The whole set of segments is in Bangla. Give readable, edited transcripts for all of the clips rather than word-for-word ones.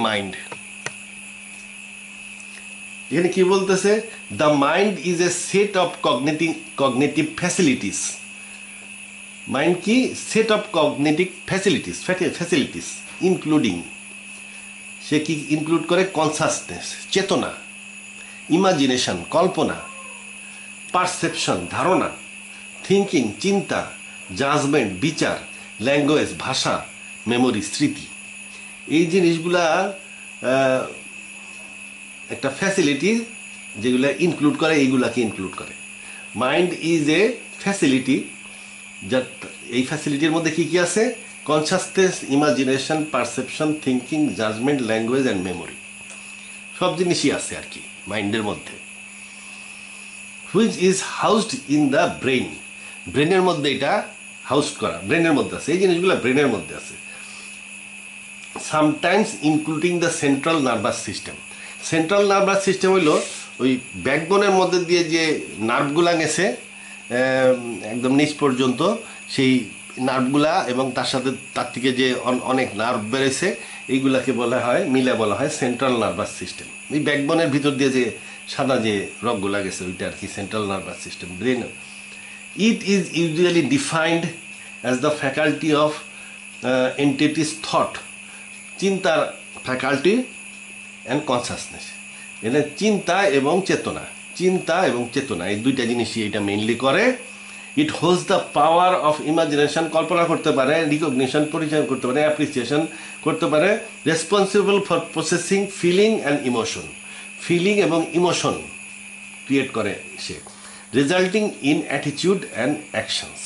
মাইন্ড। এখানে কি বলতেছে? The mind is a set of cognitive facilities. Mind কি? Set of cognitive facilities including, সে কি ইনক্লুড করে? কনসাসনেস, চেতনা, ইমাজিনেশন, কল্পনা, পারসেপশন, ধারণা, থিঙ্কিং, চিন্তা, জাজমেন্ট, বিচার, ল্যাঙ্গুয়েজ, ভাষা, মেমোরি, স্মৃতি। এই জিনিসগুলা একটা ফ্যাসিলিটি যেগুলো ইনক্লুড করে, এইগুলাকে ইনক্লুড করে। মাইন্ড ইজ এ ফ্যাসিলিটি, যা এই ফ্যাসিলিটির মধ্যে কি কি আছে? Consciousness, imagination, perception, thinking, judgment, language and memory, সব জিনিসই আছে আর কি মাইন্ডের মধ্যে। Which is হাউসড in the brain, ব্রেনের মধ্যে এটা হাউস করা, ব্রেনের মধ্যে আছে, এই জিনিসগুলো ব্রেনের মধ্যে আছে। Sometimes including the central nervous system. Central nervous system হইল ওই ব্যাকবোনের মধ্যে দিয়ে যে নার্ভগুলা গেছে একদম নিচ পর্যন্ত, সেই নার্ভগুলা এবং তার সাথে তার থেকে যে অনেক নার্ভ বেড়েছে, এইগুলাকে বলা হয়, মিলে বলা হয় সেন্ট্রাল নার্ভাস সিস্টেম। এই ব্যাকবোনের ভিতর দিয়ে যে সাদা যে রগগুলা গেছে ওইটা আর কি central nervous system, brain. It is usually defined as the faculty of entities thought, চিন্তার ফ্যাকাল্টি অ্যান্ড কনসাসনেস। এটা চিন্তা এবং চেতনা, চিন্তা এবং চেতনা এই দুইটা জিনিসই এটা মেইনলি করে। It holds the power of imagination, কল্পনা করতে পারে, রিকগনিশন, পরিচয় করতে পারে, অ্যাপ্রিসিয়েশন করতে পারে, responsible for processing feeling and emotion, feeling এবং ইমোশন ক্রিয়েট করে সে, resulting in attitude and actions.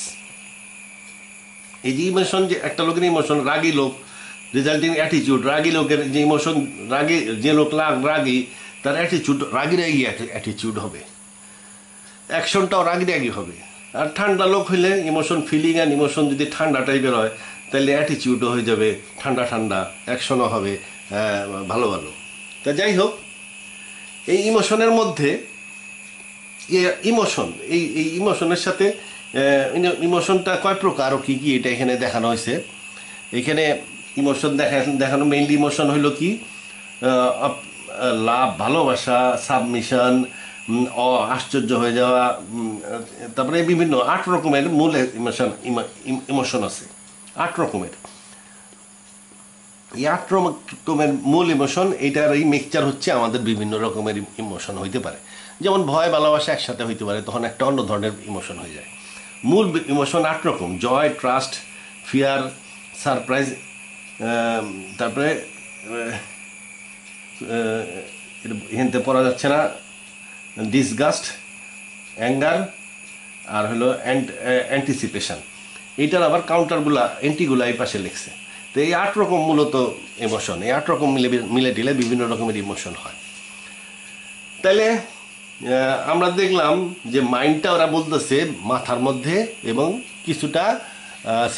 এই যে ইমোশন, যে একটা লোকের ইমোশন, রাগী লোক, রেজাল্টিং অ্যাটিটিউড, রাগী লোকের যে ইমোশন, রাগী যে লোক রাগী, তার অ্যাটিটিউড রাগী অ্যাটিটিউড হবে, অ্যাকশনটাও রাগী হবে। আর ঠান্ডা লোক হইলে ইমোশন, ফিলিং অ্যান্ড ইমোশন যদি ঠান্ডা টাইপের হয়, তাহলে অ্যাটিটিউডও হয়ে যাবে ঠান্ডা, অ্যাকশনও হবে ভালো। তা যাই হোক, এই ইমোশনের মধ্যে ইমোশন, এই ইমোশনের সাথে ইমোশনটা কয় প্রকার ও কী কী এটা এখানে দেখানো হয়েছে। এখানে ইমোশন দেখানো মেইনলি ইমোশন হইল কি? লাভ, ভালোবাসা, সাবমিশন, আশ্চর্য হয়ে যাওয়া, তারপরে বিভিন্ন 8 রকমের মূল ইমোশন আছে, 8 রকমের। এই 8 রকমের মূল ইমোশন, এইটার এই মিক্সচার হচ্ছে আমাদের বিভিন্ন রকমের ইমোশন হইতে পারে। যেমন ভয়, ভালোবাসা একসাথে হইতে পারে, তখন একটা অন্য ধরনের ইমোশন হয়ে যায়। মূল ইমোশন 8 রকম: জয়, ট্রাস্ট, ফিয়ার, সারপ্রাইজ, তারপরে এখানতে পড়া যাচ্ছে না, ডিসগাস্ট, অ্যাঙ্গার, আর হলো অ্যান্টিসিপেশন। এইটার আবার কাউন্টারগুলা, এন্টিগুলা এই পাশে লিখছে। তো এই 8 রকম মূলত ইমোশন, এই 8 রকম মিলে টিলে বিভিন্ন রকমের ইমোশন হয়। তাইলে আমরা দেখলাম যে মাইন্ডটা ওরা বলতেছে মাথার মধ্যে এবং কিছুটা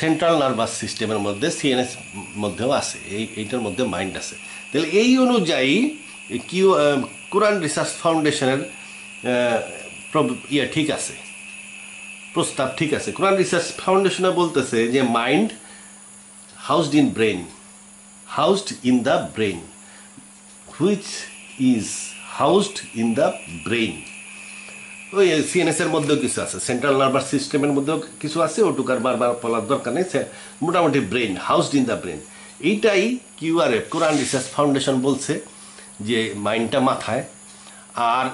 সেন্ট্রাল নার্ভাস সিস্টেমের মধ্যে, সিএনএস মধ্যেও আছে, এইটার মধ্যে মাইন্ড আছে। তাহলে এই অনুযায়ী কোরআন রিসার্চ ফাউন্ডেশনের ঠিক আছে, প্রস্তাব ঠিক আছে। কোরআন রিসার্চ ফাউন্ডেশনে বলতেছে যে mind হাউসড in the brain, which is হাউসড in the brain. ওই সিএনএস এর মধ্যেও কিছু আছে, সেন্ট্রাল নার্ভাস সিস্টেমের মধ্যেও কিছু আছে, ওটুকার বারবার বলার দরকার নেই, মোটামুটি ব্রেন, হাউসড ইন দ্য ব্রেন। এইটাই কিউআরএফ, কোরআন রিসার্চ ফাউন্ডেশন বলছে যে মাইন্ডটা মাথায়। আর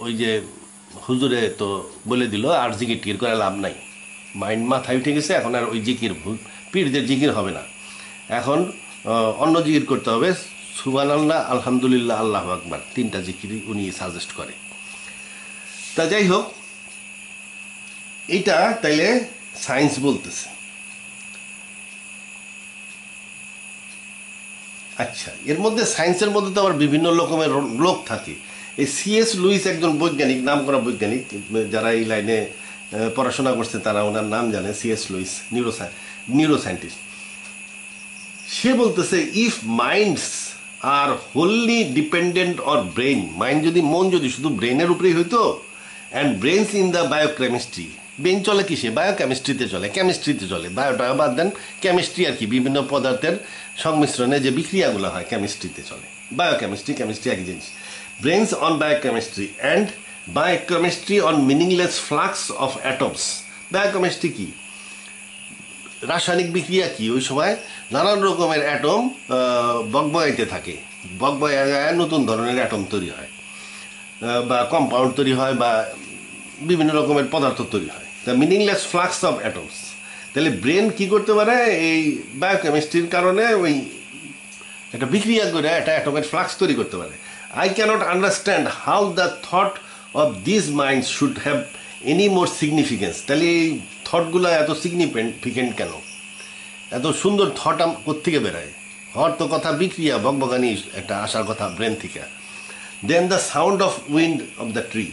ওই যে হুজুরে তো বলে দিল আর জিকির করে লাভ নাই, মাইন্ড মাথায় উঠে গেছে, এখন আর ওই জিকির পীরদের জিকির হবে না, এখন অন্য জিকির করতে হবে, সুবহানাল্লাহ, আলহামদুলিল্লাহ, আল্লাহু আকবার, 3টা জিকিরই উনি সাজেস্ট করে। তা যাই হোক, এইটা তাইলে সায়েন্স বলতেছে। আচ্ছা, এর মধ্যে সায়েন্সের মধ্যে তো আবার বিভিন্ন রকমের লোক থাকে। এই সিএস লুইস একজন বৈজ্ঞানিক, নাম করা বৈজ্ঞানিক, যারা এই লাইনে পড়াশোনা করছে তারা ওনার নাম জানে, সিএস লুইস, নিউরোসায়েন্টিস্ট। সে বলতেছে if minds are wholly dependent or brain, মন যদি শুধু ব্রেনের উপরেই হইতো, and brains in the biochemistry, brain চলে কিসে? বায়োকেমিস্ট্রিতে চলে, কেমিস্ট্রিতে চলে। বায়োটা বাদ দেন, কেমিস্ট্রি আর কি, বিভিন্ন পদার্থের সংমিশ্রণে যে বিক্রিয়াগুলো হয় কেমিস্ট্রিতে চলে। বায়োকেমিস্ট্রি, কেমিস্ট্রি একই জিনিস। Brains on biochemistry and biochemistry on meaningless flux of atoms. Biochemistry কি? রাসায়নিক বিক্রিয়া কি? ওই সময় নানান রকমের অ্যাটম বকবকাইতে থাকে, বকবকায় নতুন ধরনের অ্যাটম তৈরি হয়, বা কম্পাউন্ড তৈরি হয়, বা বিভিন্ন রকমের পদার্থ তৈরি হয়। The meaningless flux of atoms. তাহলে ব্রেন কি করতে পারে? এই বায়োকেমিস্ট্রির কারণে ওই একটা বিক্রিয়া করে একটা অ্যাটমের ফ্লাক্স তৈরি করতে পারে। I cannot understand how the thought of this minds should have any more significance. তাহলে এই থটগুলো এত সিগনিফিকেন্ট কেন? এত সুন্দর থট কোত্থেকে বেরোয়? হওয়ার তো কথা বিক্রিয়া, বকবকানি একটা আসার কথা ব্রেন থেকে। Then the sound of wind of the tree.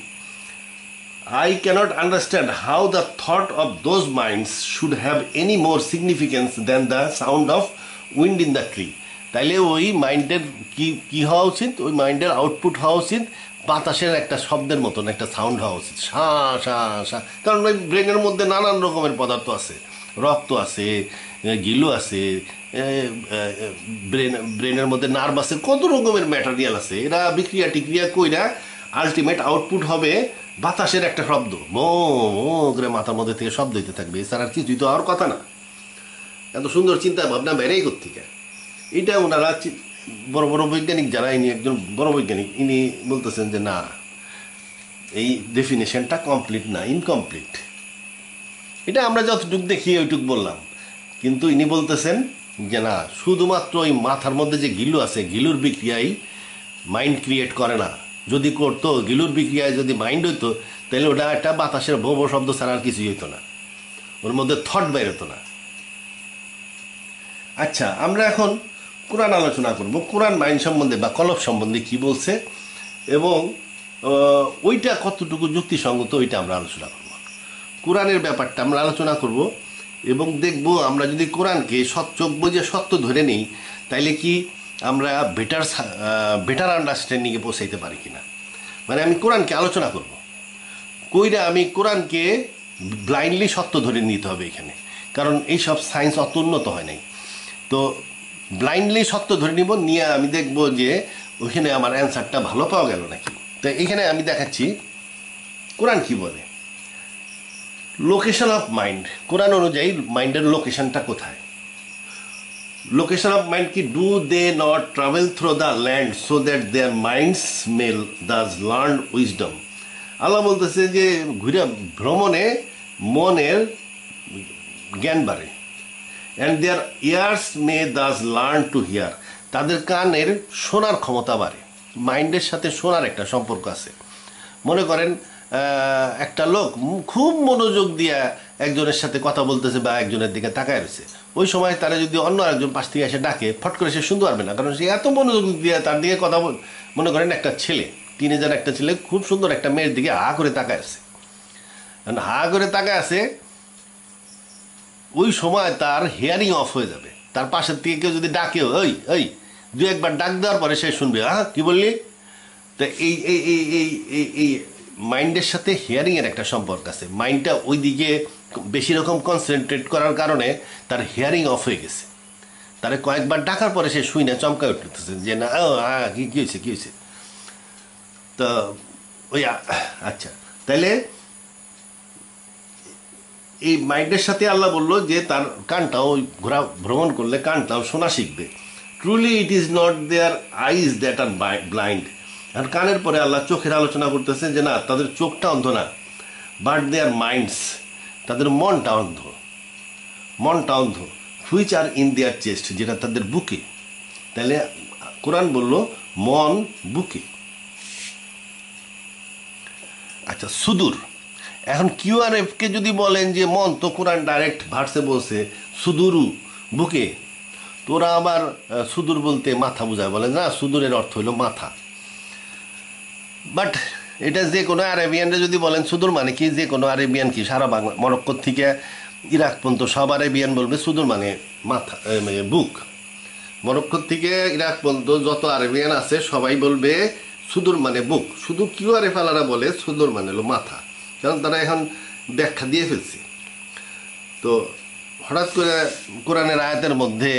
I cannot understand how the thought of those minds should have any more significance than the sound of wind in the tree. তাইলে ওই মাইন্ডের কি হওয়া উচিত? ওই মাইন্ডের আউটপুট হওয়া উচিত বাতাসের একটা শব্দের মতন, একটা সাউন্ড হওয়া উচিত, সা সা সা। কারণ ওই ব্রেনের মধ্যে নানান রকমের পদার্থ আছে, রক্ত আছে, গিলু আছে, ব্রেনের মধ্যে নার্ভ আছে, কত রকমের ম্যাটেরিয়াল আছে। এরা বিক্রিয়া টিক্রিয়া কইরা আলটিমেট আউটপুট হবে বাতাসের একটা শব্দ, মো করে মাথার মধ্যে থেকে শব্দ দিতে থাকবে। এছাড়া আর কিছুই তো হওয়ার কথা না। এত সুন্দর চিন্তা ভাবনা বেড়েই কোত্থেকে? এটা ওনারা বড় বড় বৈজ্ঞানিক যারা, ইনি একজন বড় বৈজ্ঞানিক, ইনি বলতেছেন যে না, এই ডেফিনেশনটা কমপ্লিট না, ইনকমপ্লিট। এটা আমরা যতটুক দেখি ওইটুক বললাম, কিন্তু ইনি বলতেছেন যে না, শুধুমাত্র ওই মাথার মধ্যে যে গিলু আছে, গিলুর বিক্রিয়াই মাইন্ড ক্রিয়েট করে না। যদি করতো, গিলুর বিক্রিয়ায় যদি মাইন্ড হইতো, তাহলে ওটা একটা বাতাসের ভো ভো শব্দ ছাড়া আর কিছুই হইতো না, ওর মধ্যে থট বের হতো না। আচ্ছা, আমরা এখন কোরআন আলোচনা করব। কোরআন মাইন্ড সম্বন্ধে বা কলব সম্বন্ধে কি বলছে এবং ওইটা কতটুকু যুক্তিসঙ্গত, ওইটা আমরা আলোচনা করব। কোরআনের ব্যাপারটা আমরা আলোচনা করব এবং দেখব আমরা যদি কোরআনকে চোখ বুঝে সত্য ধরে নিই, তাইলে কি আমরা বেটার আন্ডারস্ট্যান্ডিংয়ে পৌঁছাইতে পারি কিনা। মানে আমি কোরআনকে আলোচনা করব, কইরা আমি কোরআনকে ব্লাইন্ডলি সত্য ধরে নিতে হবে এখানে, কারণ এইসব সায়েন্স অত উন্নত হয় নাই। তো ব্লাইন্ডলি সত্য ধরে নিব, নিয়ে আমি দেখব যে ওইখানে আমার অ্যান্সারটা ভালো পাওয়া গেল নাকি। তো এখানে আমি দেখাচ্ছি কোরআন কি বলে। লোকেশন অফ মাইন্ড, কোরআন অনুযায়ী মাইন্ডের লোকেশনটা কোথায়? লোকেশন অফ মাইন্ড কি? Do they not travel through the land so that their minds may thus learn wisdom. Allah বলতেছে যে ঘুরে ভ্রমণে মনের জ্ঞান বাড়ে। And their ears may thus learn to hear, তাদের কানের শোনার ক্ষমতা বাড়ে। মাইন্ডের সাথে শোনার একটা সম্পর্ক আছে। মনে করেন একটা লোক খুব মনোযোগ দিয়ে একজনের সাথে কথা বলতেছে বা একজনের দিকে তাকায় রয়েছে, ওই সময় তারা যদি অন্য একজন পাশ থেকে এসে ডাকে, ফট করে সে শুনতে পারবে না, কারণ সে এত মনোযোগ দিয়ে তার দিকে কথা মনে করেন একটা ছেলে, টিনেজার একটা ছেলে খুব সুন্দর একটা মেয়ের দিকে হা করে তাকায় আছে, হা করে তাকায় আছে, ওই সময় তার হিয়ারিং অফ হয়ে যাবে। তার পাশের থেকে কেউ যদি ডাকে, ওই ওই দু একবার ডাক দেওয়ার পরে সে শুনবে, হ্যাঁ কী বললি। তো এই এই এই এই এই এই মাইন্ডের সাথে হিয়ারিংয়ের একটা সম্পর্ক আছে। মাইন্ডটা ওই দিকে বেশি রকম কনসেন্ট্রেট করার কারণে তার হিয়ারিং অফ হয়ে গেছে। তারে কয়েকবার ডাকার পরে সে শুই না চমকায় উঠতেছে যে না, হ্যাঁ কী হয়েছে কী হয়েছে। তো ওই আচ্ছা, তাহলে এই মাইন্ডের সাথে আল্লাহ বললো যে তার কানটাও ভ্রমণ করলে কানটাও শোনা শিখবে। Truly it is not their eyes that are blind. আর কানের পরে আল্লাহ চোখের আলোচনা করতেছে যে না, তাদের চোখটা অন্ধ না, বাট দেয়ার মাইন্ডস, তাদের মনটা অন্ধ, মনটা অন্ধ, which are in their chest, যেটা তাদের বুকে। তাহলে কোরআন বলল মন বুকে। আচ্ছা, সুদূর। এখন কিউআরএফকে যদি বলেন যে মন, তো কোরআন ডাইরেক্ট ভার্সে বলছে সুদূরু বুকে, তোরা আবার সুদূর বলতে মাথা বোঝায়, বলে না সুদূরের অর্থ হলো মাথা। বাট এটা যে কোনো আরেবিয়ানরা যদি বলেন সুদূর মানে কি, যে কোনো আরেবিয়ান কি সারা বাংলা মরক্কো থেকে ইরাক পর্যন্ত সব আরেবিয়ান বলবে সুদূর মানে মাথা, বুক। মরক্কো থেকে ইরাক পর্যন্ত যত আরেবিয়ান আছে সবাই বলবে সুদূর মানে বুক। শুধু কিউআরএফ আলারা বলে সুদূর মানে হলো মাথা, কারণ তারা এখন ব্যাখ্যা দিয়ে ফেলছি। তো হঠাৎ করে কোরআনের আয়াতের মধ্যে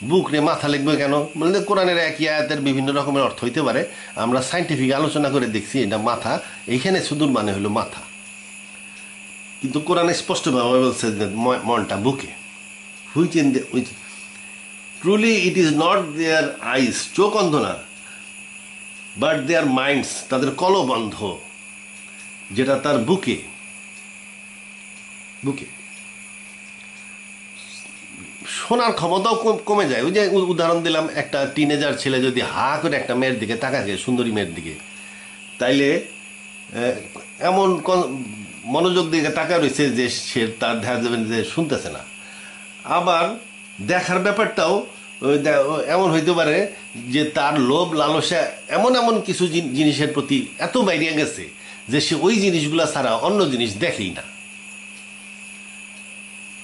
বুক রে মাথা লিখবে কেন, বলতে কোরআনের একই আয়াতের বিভিন্ন রকমের অর্থ হইতে পারে। আমরা সাইন্টিফিক আলোচনা করে দেখছি এটা মাথা, এইখানে সুদূর মানে হলো মাথা, কিন্তু কোরআনে স্পষ্টভাবে বলছে যে মনটা বুকে। Which in the which truly it is not their eyes, চোখ অন্ধ না, বাট দেয়ার মাইন্ডস, তাদের কলব অন্ধ, যেটা তার বুকে বুকে শোনার ক্ষমতাও কমে যায়। ওই যে উদাহরণ দিলাম, একটা টিনেজার ছেলে যদি হা করে একটা মেয়ের দিকে তাকায়, সুন্দরী মেয়ের দিকে, তাইলে এমন মনোযোগ দিকে তাকায় রয়েছে যে সে তার ধ্যান দেবেন যে শুনতেছে না। আবার দেখার ব্যাপারটাও এমন হইতে পারে যে তার লোভ লালসা এমন এমন কিছু জিনিসের প্রতি এত বাইরে গেছে যে সে ওই জিনিসগুলা ছাড়া অন্য জিনিস দেখেই না।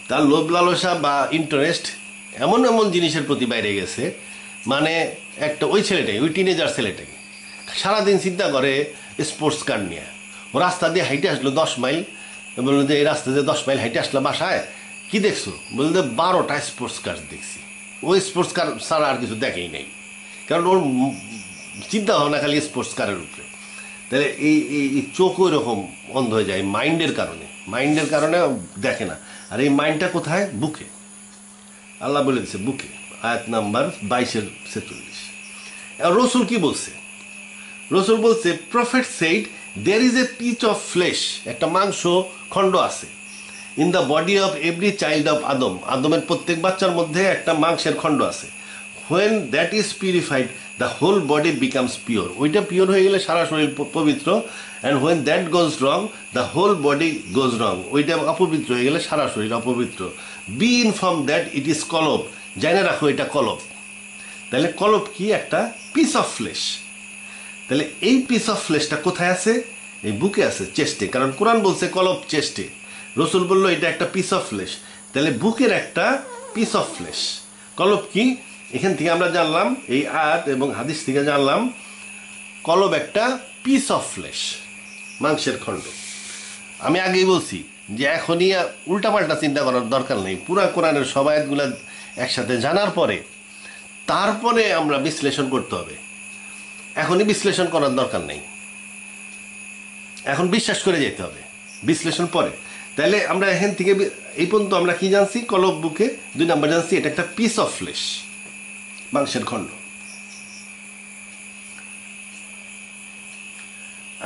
তার লোভ লালসা বা ইন্টারেস্ট এমন এমন জিনিসের প্রতি বাইরে গেছে, মানে একটা ওই ছেলেটাই, ওই টিনেজার ছেলেটাই সারাদিন চিন্তা করে স্পোর্টস কার নিয়ে। ও রাস্তা দিয়ে হাইটে আসলো 10 মাইল, বললো যে এই রাস্তা দিয়ে 10 মাইল হাইটে আসলাম বাসায়, কি দেখছো? বলতে 12টা স্পোর্টস কার দেখছি। ওই স্পোর্টস কার ছাড়া আর কিছু দেখেই নেই, কারণ ওর চিন্তা ভাবনা খালি স্পোর্টস কারের উপরে। তাহলে এই চোখ ওই রকম অন্ধ হয়ে যায় মাইন্ডের কারণে দেখে না। আর এই মাইন্ডটা কোথায়? বুকে। আল্লাহ বলে দিচ্ছে বুকে, আয়াত নাম্বার 22-46। রসুল কি বলছে? রসুল বলছে, prophet said there is a piece of flesh, একটা মাংস খণ্ড আছে, in the body of every child of Adam, আদমের প্রত্যেক বাচ্চার মধ্যে একটা মাংসের খণ্ড আছে। When that is purified the whole body becomes pure, ওইটা পিওর হয়ে গেলে সারা শরীর পবিত্র। And when that goes wrong the whole body goes wrong, ওইটা অপবিত্র হয়ে গেলে সারা শরীর অপবিত্র। Be informed that it is কলব, জানে রাখো এটা কলব। তাহলে কলব কি? একটা পিস অফ ফ্লেশ। তাহলে এই পিস অফ ফ্লেশটা কোথায় আছে? এই বুকে আছে, চেস্টে, কারণ কোরআন বলছে কলব চেস্টে, রসুল বললো এটা একটা পিস অফ ফ্লেশ। তাহলে বুকের একটা পিস অফ ফ্লেশ। কলব কি? এখান থেকে আমরা জানলাম, এই আয়াত এবং হাদিস থেকে জানলাম, কলব একটা পিস অফ ফ্লেশ, মাংসের খণ্ড। আমি আগেই বলছি যে এখনই উল্টাপাল্টা চিন্তা করার দরকার নেই, পুরা কোরআনের সব আয়াতগুলো একসাথে জানার পরে তারপরে আমরা বিশ্লেষণ করতে হবে। এখনই বিশ্লেষণ করার দরকার নেই, এখন বিশ্বাস করে যেতে হবে, বিশ্লেষণ পরে। তাহলে আমরা এখান থেকে এই পর্যন্ত আমরা কি জানছি? কলব বুকে। 2 নাম্বার জানছি এটা একটা পিস অফ ফ্লেশ, মাংসের খণ্ড।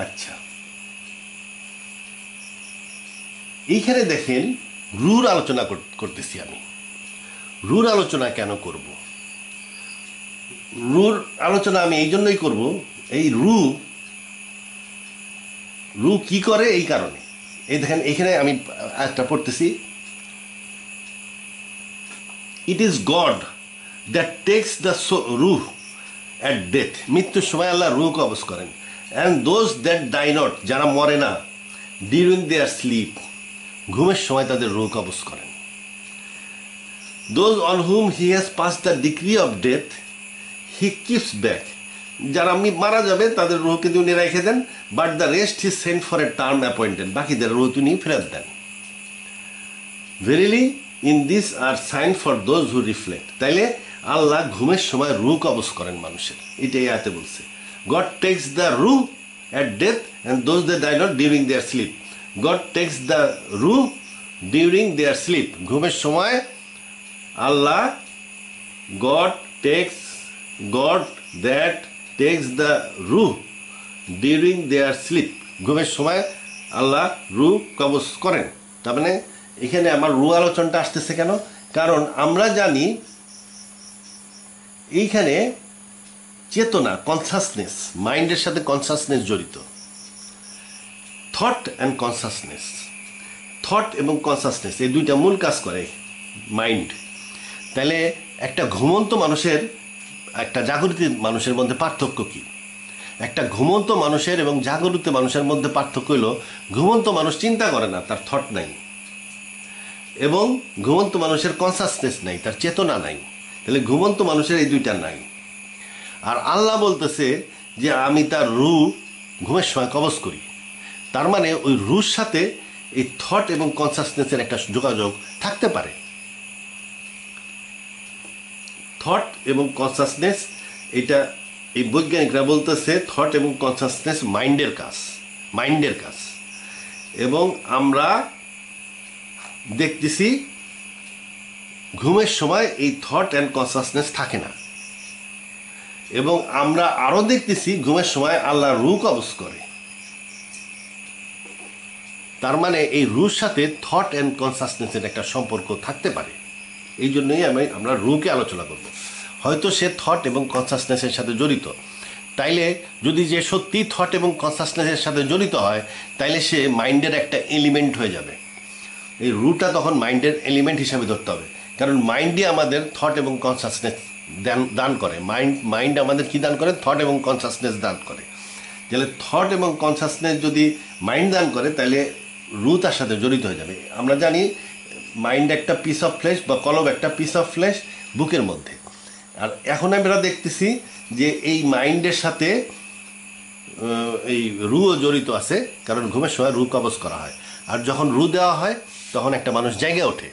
আচ্ছা, এইখানে দেখেন রুর আলোচনা করতেছি আমি। রুর আলোচনা কেন করব? রুর আলোচনা আমি এই জন্যই করব, এই রু কি করে এই কারণে। এই দেখেন এখানে আমি একটা পড়তেছি, it is God that takes the রুহ অ্যাট ডেথ, মৃত্যুর সময় আল্লাহ রুহ কবজ করেন। And those that die not, যারা মরে না, ডিউরিং দেয়ার স্লিপ, ঘুমের সময় তাদের রুহ কবজ করেন। Those on whom he has pass the degree of death he keeps back, যারা মারা যাবে তাদের রুহ কিন্তু উনি রেখে দেন, but the rest is sent for a term appointed, বাকিদের রুহ তিনি ফেরত দেন। Verily in this are sign for those who reflect, তাইলে আল্লাহ ঘুমের সময় রুহ কবজ করেন মানুষের, এটাই আয়াতে বলছে। গড টেক্স দ্য রুহ at death and those that die not during their sleep, God takes the রুহ ডিউরিং দেয়ার স্লিপ, ঘুমের সময় Allah, God that takes the রুহ ডিউরিং দেয়ার স্লিপ, ঘুমের সময় আল্লাহ রুহ কবজ করেন। তার মানে এখানে আমার রুহ আলোচনাটা আসতেছে কেন? কারণ আমরা জানি এইখানে চেতনা, কনসাসনেস, মাইন্ডের সাথে কনসাসনেস জড়িত। থট অ্যান্ড কনসাসনেস, থট এবং কনসাসনেস এই দুইটা মূল কাজ করে মাইন্ড। তাহলে একটা ঘুমন্ত মানুষের, একটা জাগরিত মানুষের মধ্যে পার্থক্য কি? একটা ঘুমন্ত মানুষের এবং জাগরিত মানুষের মধ্যে পার্থক্য হলো, ঘুমন্ত মানুষ চিন্তা করে না, তার থট নাই, এবং ঘুমন্ত মানুষের কনসাসনেস নাই, তার চেতনা নাই। তাহলে ঘুমন্ত মানুষের এই দুইটা নাই। আর আল্লাহ বলতেছে যে আমি তার রুহ ঘুমের সময় কবজ করি। তার মানে ওই রুর সাথে এই থট এবং কনসাসনেসের একটা যোগাযোগ থাকতে পারে। থট এবং কনসাসনেস, এটা এই বৈজ্ঞানিকরা বলতেছে থট এবং কনসাসনেস মাইন্ডের কাজ। এবং আমরা দেখতেছি ঘুমের সময় এই থট অ্যান্ড কনসাসনেস থাকে না। এবং আমরা আরও দেখতেছি ঘুমের সময় আল্লাহ রূহ কবজ করে। তার মানে এই রুর সাথে থট অ্যান্ড কনসাসনেসের একটা সম্পর্ক থাকতে পারে। এই জন্যই আমরা রুকে আলোচনা করব। হয়তো সে থট এবং কনসাসনেসের সাথে জড়িত, তাইলে যদি যে সত্যি থট এবং কনসাসনেসের সাথে জড়িত হয় তাইলে সে মাইন্ডের একটা এলিমেন্ট হয়ে যাবে। এই রুটা তখন মাইন্ডের এলিমেন্ট হিসাবে ধরতে হবে, কারণ মাইন্ডই আমাদের থট এবং কনসাসনেস দান করে। মাইন্ড আমাদের কি দান করে? থট এবং কনসাসনেস দান করে। তাহলে থট এবং কনসাসনেস যদি মাইন্ড দান করে তাহলে রু তার সাথে জড়িত হয়ে যাবে। আমরা জানি মাইন্ড একটা পিস অফ ফ্লেশ বা কলব একটা পিস অফ ফ্লেশ বুকের মধ্যে। আর এখন আমরা দেখতেছি যে এই মাইন্ডের সাথে এই রুও জড়িত আছে, কারণ ঘুমের সময় রু কবজ করা হয়। আর যখন রু দেওয়া হয় তখন একটা মানুষ জায়গা ওঠে।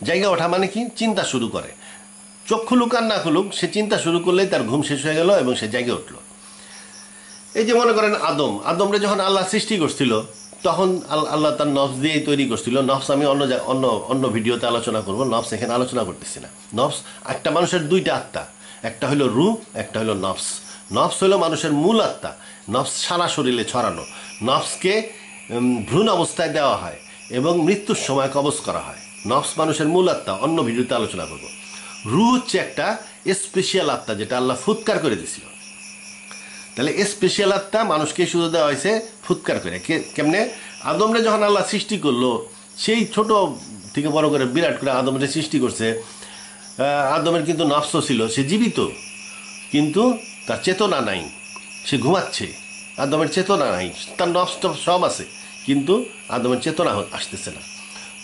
জায়গা ওঠা মানে কি? চিন্তা শুরু করে। চোখ খুলুক আর না খুলুক, সে চিন্তা শুরু করলেই তার ঘুম শেষ হয়ে গেল এবং সে জায়গা উঠল। এই যে মনে করেন আদমরে যখন আল্লাহ সৃষ্টি করছিল তখন আল্লাহ তার নফস দিয়েই তৈরি করছিল। নফস আমি অন্য ভিডিওতে আলোচনা করব, নফস এখানে আলোচনা করতেছি না। নফস একটা মানুষের দুইটা আত্মা, একটা হলো রু, একটা হলো নফস। নফস হলো মানুষের মূল আত্মা। নফস সারা শরীরে ছড়ানো। নফসকে ভ্রূণ অবস্থায় দেওয়া হয় এবং মৃত্যুর সময় কবজ করা হয়। নফস মানুষের মূল আত্মা, অন্য ভিডিওতে আলোচনা করব। রু হচ্ছে একটা স্পেশাল আত্মা যেটা আল্লাহ ফুৎকার করে দিয়েছিল। তাহলে স্পেশাল আত্মা মানুষকে শুধু দেওয়া হয়েছে ফুৎকার করে। কেমনে? আদমরে যখন আল্লাহ সৃষ্টি করলো, সেই ছোট থেকে বড় করে বিরাট করে আদমরে সৃষ্টি করছে। আদমের কিন্তু নফস ছিল, সে জীবিত, কিন্তু তার চেতনা নাই, সে ঘুমাচ্ছে। আদমের চেতনা নাই, তার নফস সব আছে, কিন্তু আদমের চেতনা আসতেছে না।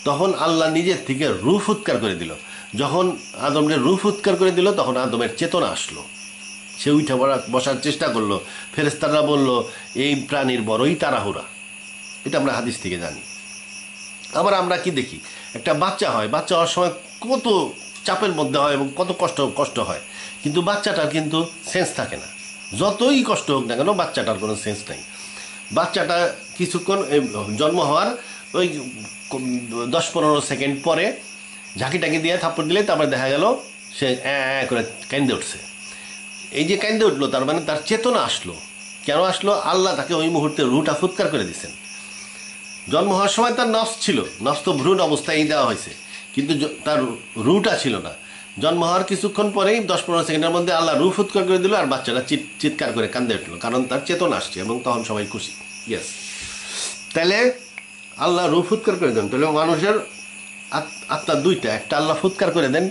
তখন আল্লাহ নিজের থেকে রূহ ফুৎকার করে দিল। যখন আদমরে রূহ ফুৎকার করে দিল তখন আদমের চেতনা আসলো। সে উঠে বসার চেষ্টা করলো। ফেরেশতারা বলল, এই প্রাণীর বড়ই তাড়াহুড়া। এটা আমরা হাদিস থেকে জানি। আবার আমরা কি দেখি, একটা বাচ্চা হয়, বাচ্চা হওয়ার সময় কত চাপের মধ্যে হয় এবং কত কষ্ট হয়, কিন্তু বাচ্চাটার কিন্তু সেন্স থাকে না। যতই কষ্ট হোক না কেন বাচ্চাটার কোনো সেন্স নেই। বাচ্চাটা কিছুক্ষণ জন্ম হওয়ার ওই 10-15 সেকেন্ড পরে ঝাঁকিটাকি দিয়ে থাপ্পড় দিলে তারপরে দেখা গেল সে করে কান্দে উঠছে। এই যে কান্দে উঠলো তার মানে তার চেতনা আসলো। কেন আসলো? আল্লাহ তাকে ওই মুহূর্তে রুটা ফুৎকার করে দিচ্ছেন। জন্ম হওয়ার সময় তার নফস ছিল, নফস তো ভ্রূণ অবস্থায় দেওয়া হয়েছে, কিন্তু তার রুটা ছিল না। জন্ম হওয়ার কিছুক্ষণ পরেই 10-15 সেকেন্ডের মধ্যে আল্লাহ রু ফুৎকার করে দিল, আর বাচ্চাটা চিৎকার করে কান্দে উঠলো, কারণ তার চেতনা আসছে এবং তখন সবাই খুশি। ইয়েস, তাহলে আল্লাহ রু ফুৎকার করে দেন। তাহলে মানুষের আত্মা দুইটা, একটা আল্লাহ ফুৎকার করে দেন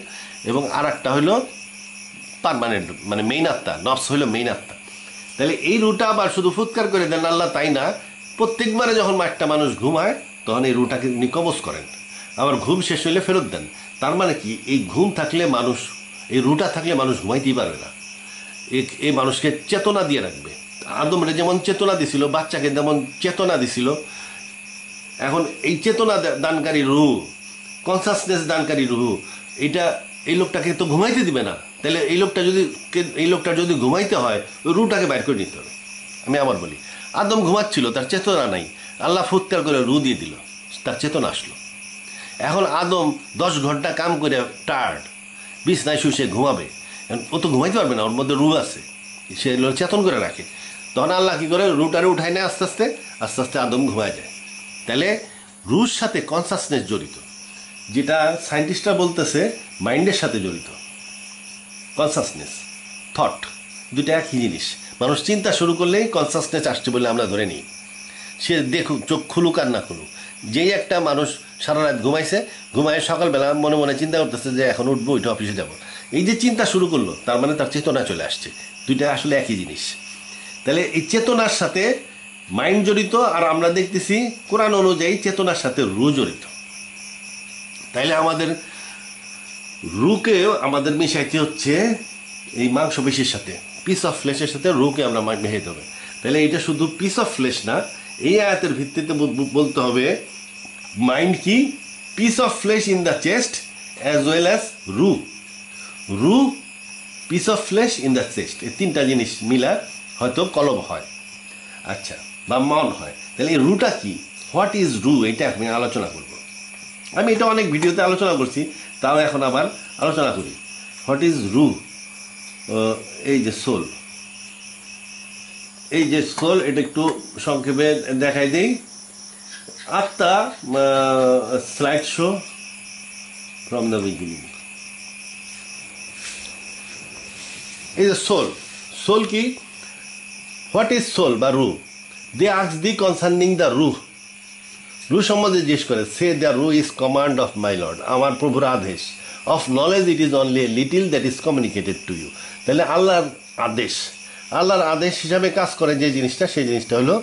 এবং আর একটা হইল পার্মানেন্ট, মানে মেইন আত্মা। নফস হইল মেইন আত্মা। তাহলে এই রুটা আবার শুধু ফুৎকার করে দেন আল্লাহ, তাই না, প্রত্যেকবারে যখন একটা মানুষ ঘুমায় তখন এই রুটাকে তিনি কবজ করেন, আবার ঘুম শেষ হইলে ফেরত দেন। তার মানে কি? এই ঘুম থাকলে মানুষ, এই রুটা থাকলে মানুষ ঘুমাইতেই পারবে না। এই মানুষকে চেতনা দিয়ে রাখবে। আদমরে যেমন চেতনা দিছিল, বাচ্চাকে যেমন চেতনা দিছিল, এখন এই চেতনা দানকারী রুহ, কনসাসনেস দানকারী রুহ, এই লোকটাকে তো ঘুমাইতে দিবে না। তাহলে এই লোকটা যদি ঘুমাইতে হয় ওই রুটাকে বাইর করে নিতে হবে। আমি আবার বলি, আদম ঘুমাচ্ছিল, তার চেতনা নাই, আল্লাহ ফুৎকার করে রু দিয়ে দিল, তার চেতনা আসলো। এখন আদম 10 ঘন্টা কাম করে টায়ার্ড, বিছনায় শুয়ে ঘুমাবে, ও তো ঘুমাইতে পারবে না, ওর মধ্যে রু আছে, সে চেতন করে রাখে। তখন আল্লাহ কী করে? রুটারে উঠায় নেয়, আস্তে আস্তে আদম ঘুমায় যায়। তাহলে রুর সাথে কনসাসনেস জড়িত, যেটা সায়েন্টিস্টরা বলতেছে মাইন্ডের সাথে জড়িত। কনসাসনেস, থট দুটো একই জিনিস। মানুষ চিন্তা শুরু করলেই কনসাসনেস আসছে বলে আমরা ধরে নিই। সে দেখুক, চোখ খুলুক আর না খুলুক, যেই একটা মানুষ সারা রাত ঘুমায় সকালবেলা মনে মনে চিন্তা করতেছে যে এখন উঠবো, ওইটা অফিসে যাব, এই যে চিন্তা শুরু করলো তার মানে তার চেতনা চলে আসছে। দুইটা আসলে একই জিনিস। তাহলে এই চেতনার সাথে মাইন্ড জড়িত, আর আমরা দেখতেছি কোরআন অনুযায়ী চেতনার সাথে রু জড়িত। তাইলে আমাদের রুকে আমাদের মিশাইতে হচ্ছে এই মাংসপেশির সাথে, পিস অফ ফ্লেশের সাথে রুকে আমরা মেশাইতে হবে। তাহলে এটা শুধু পিস অফ ফ্লেশ না, এই আয়াতের ভিত্তিতে বলতে হবে মাইন্ড কি, piece of flash in the chest as well as রু। রু, piece of flash in the chest, এই তিনটা জিনিস মিলা হয়তো কলব হয়, আচ্ছা, বা মন হয়। তাহলে এই রুটা কি, হোয়াট ইজ রু, এটা আমি আলোচনা করব। আমি এটা অনেক ভিডিওতে আলোচনা করছি, তাও এখন আবার আলোচনা করি। হোয়াট ইজ রু, এই যে সোল, এই যে সোল, এটা একটু সংক্ষেপে দেখাই দিই। আত্মা, slide show from the beginning. এই যে সোল, সোল কি, হোয়াট ইজ সোল বা রু, they ask thee concerning the রু, রু সম্বন্ধে জিজ্ঞেস করে। সে দ্য রু is command of my lord, আমার প্রভুর আদেশ। Of knowledge it is only a little that is communicated to you. তাহলে আল্লাহর আদেশ, আল্লাহর আদেশ হিসাবে কাজ করে যে জিনিসটা, সেই জিনিসটা হলো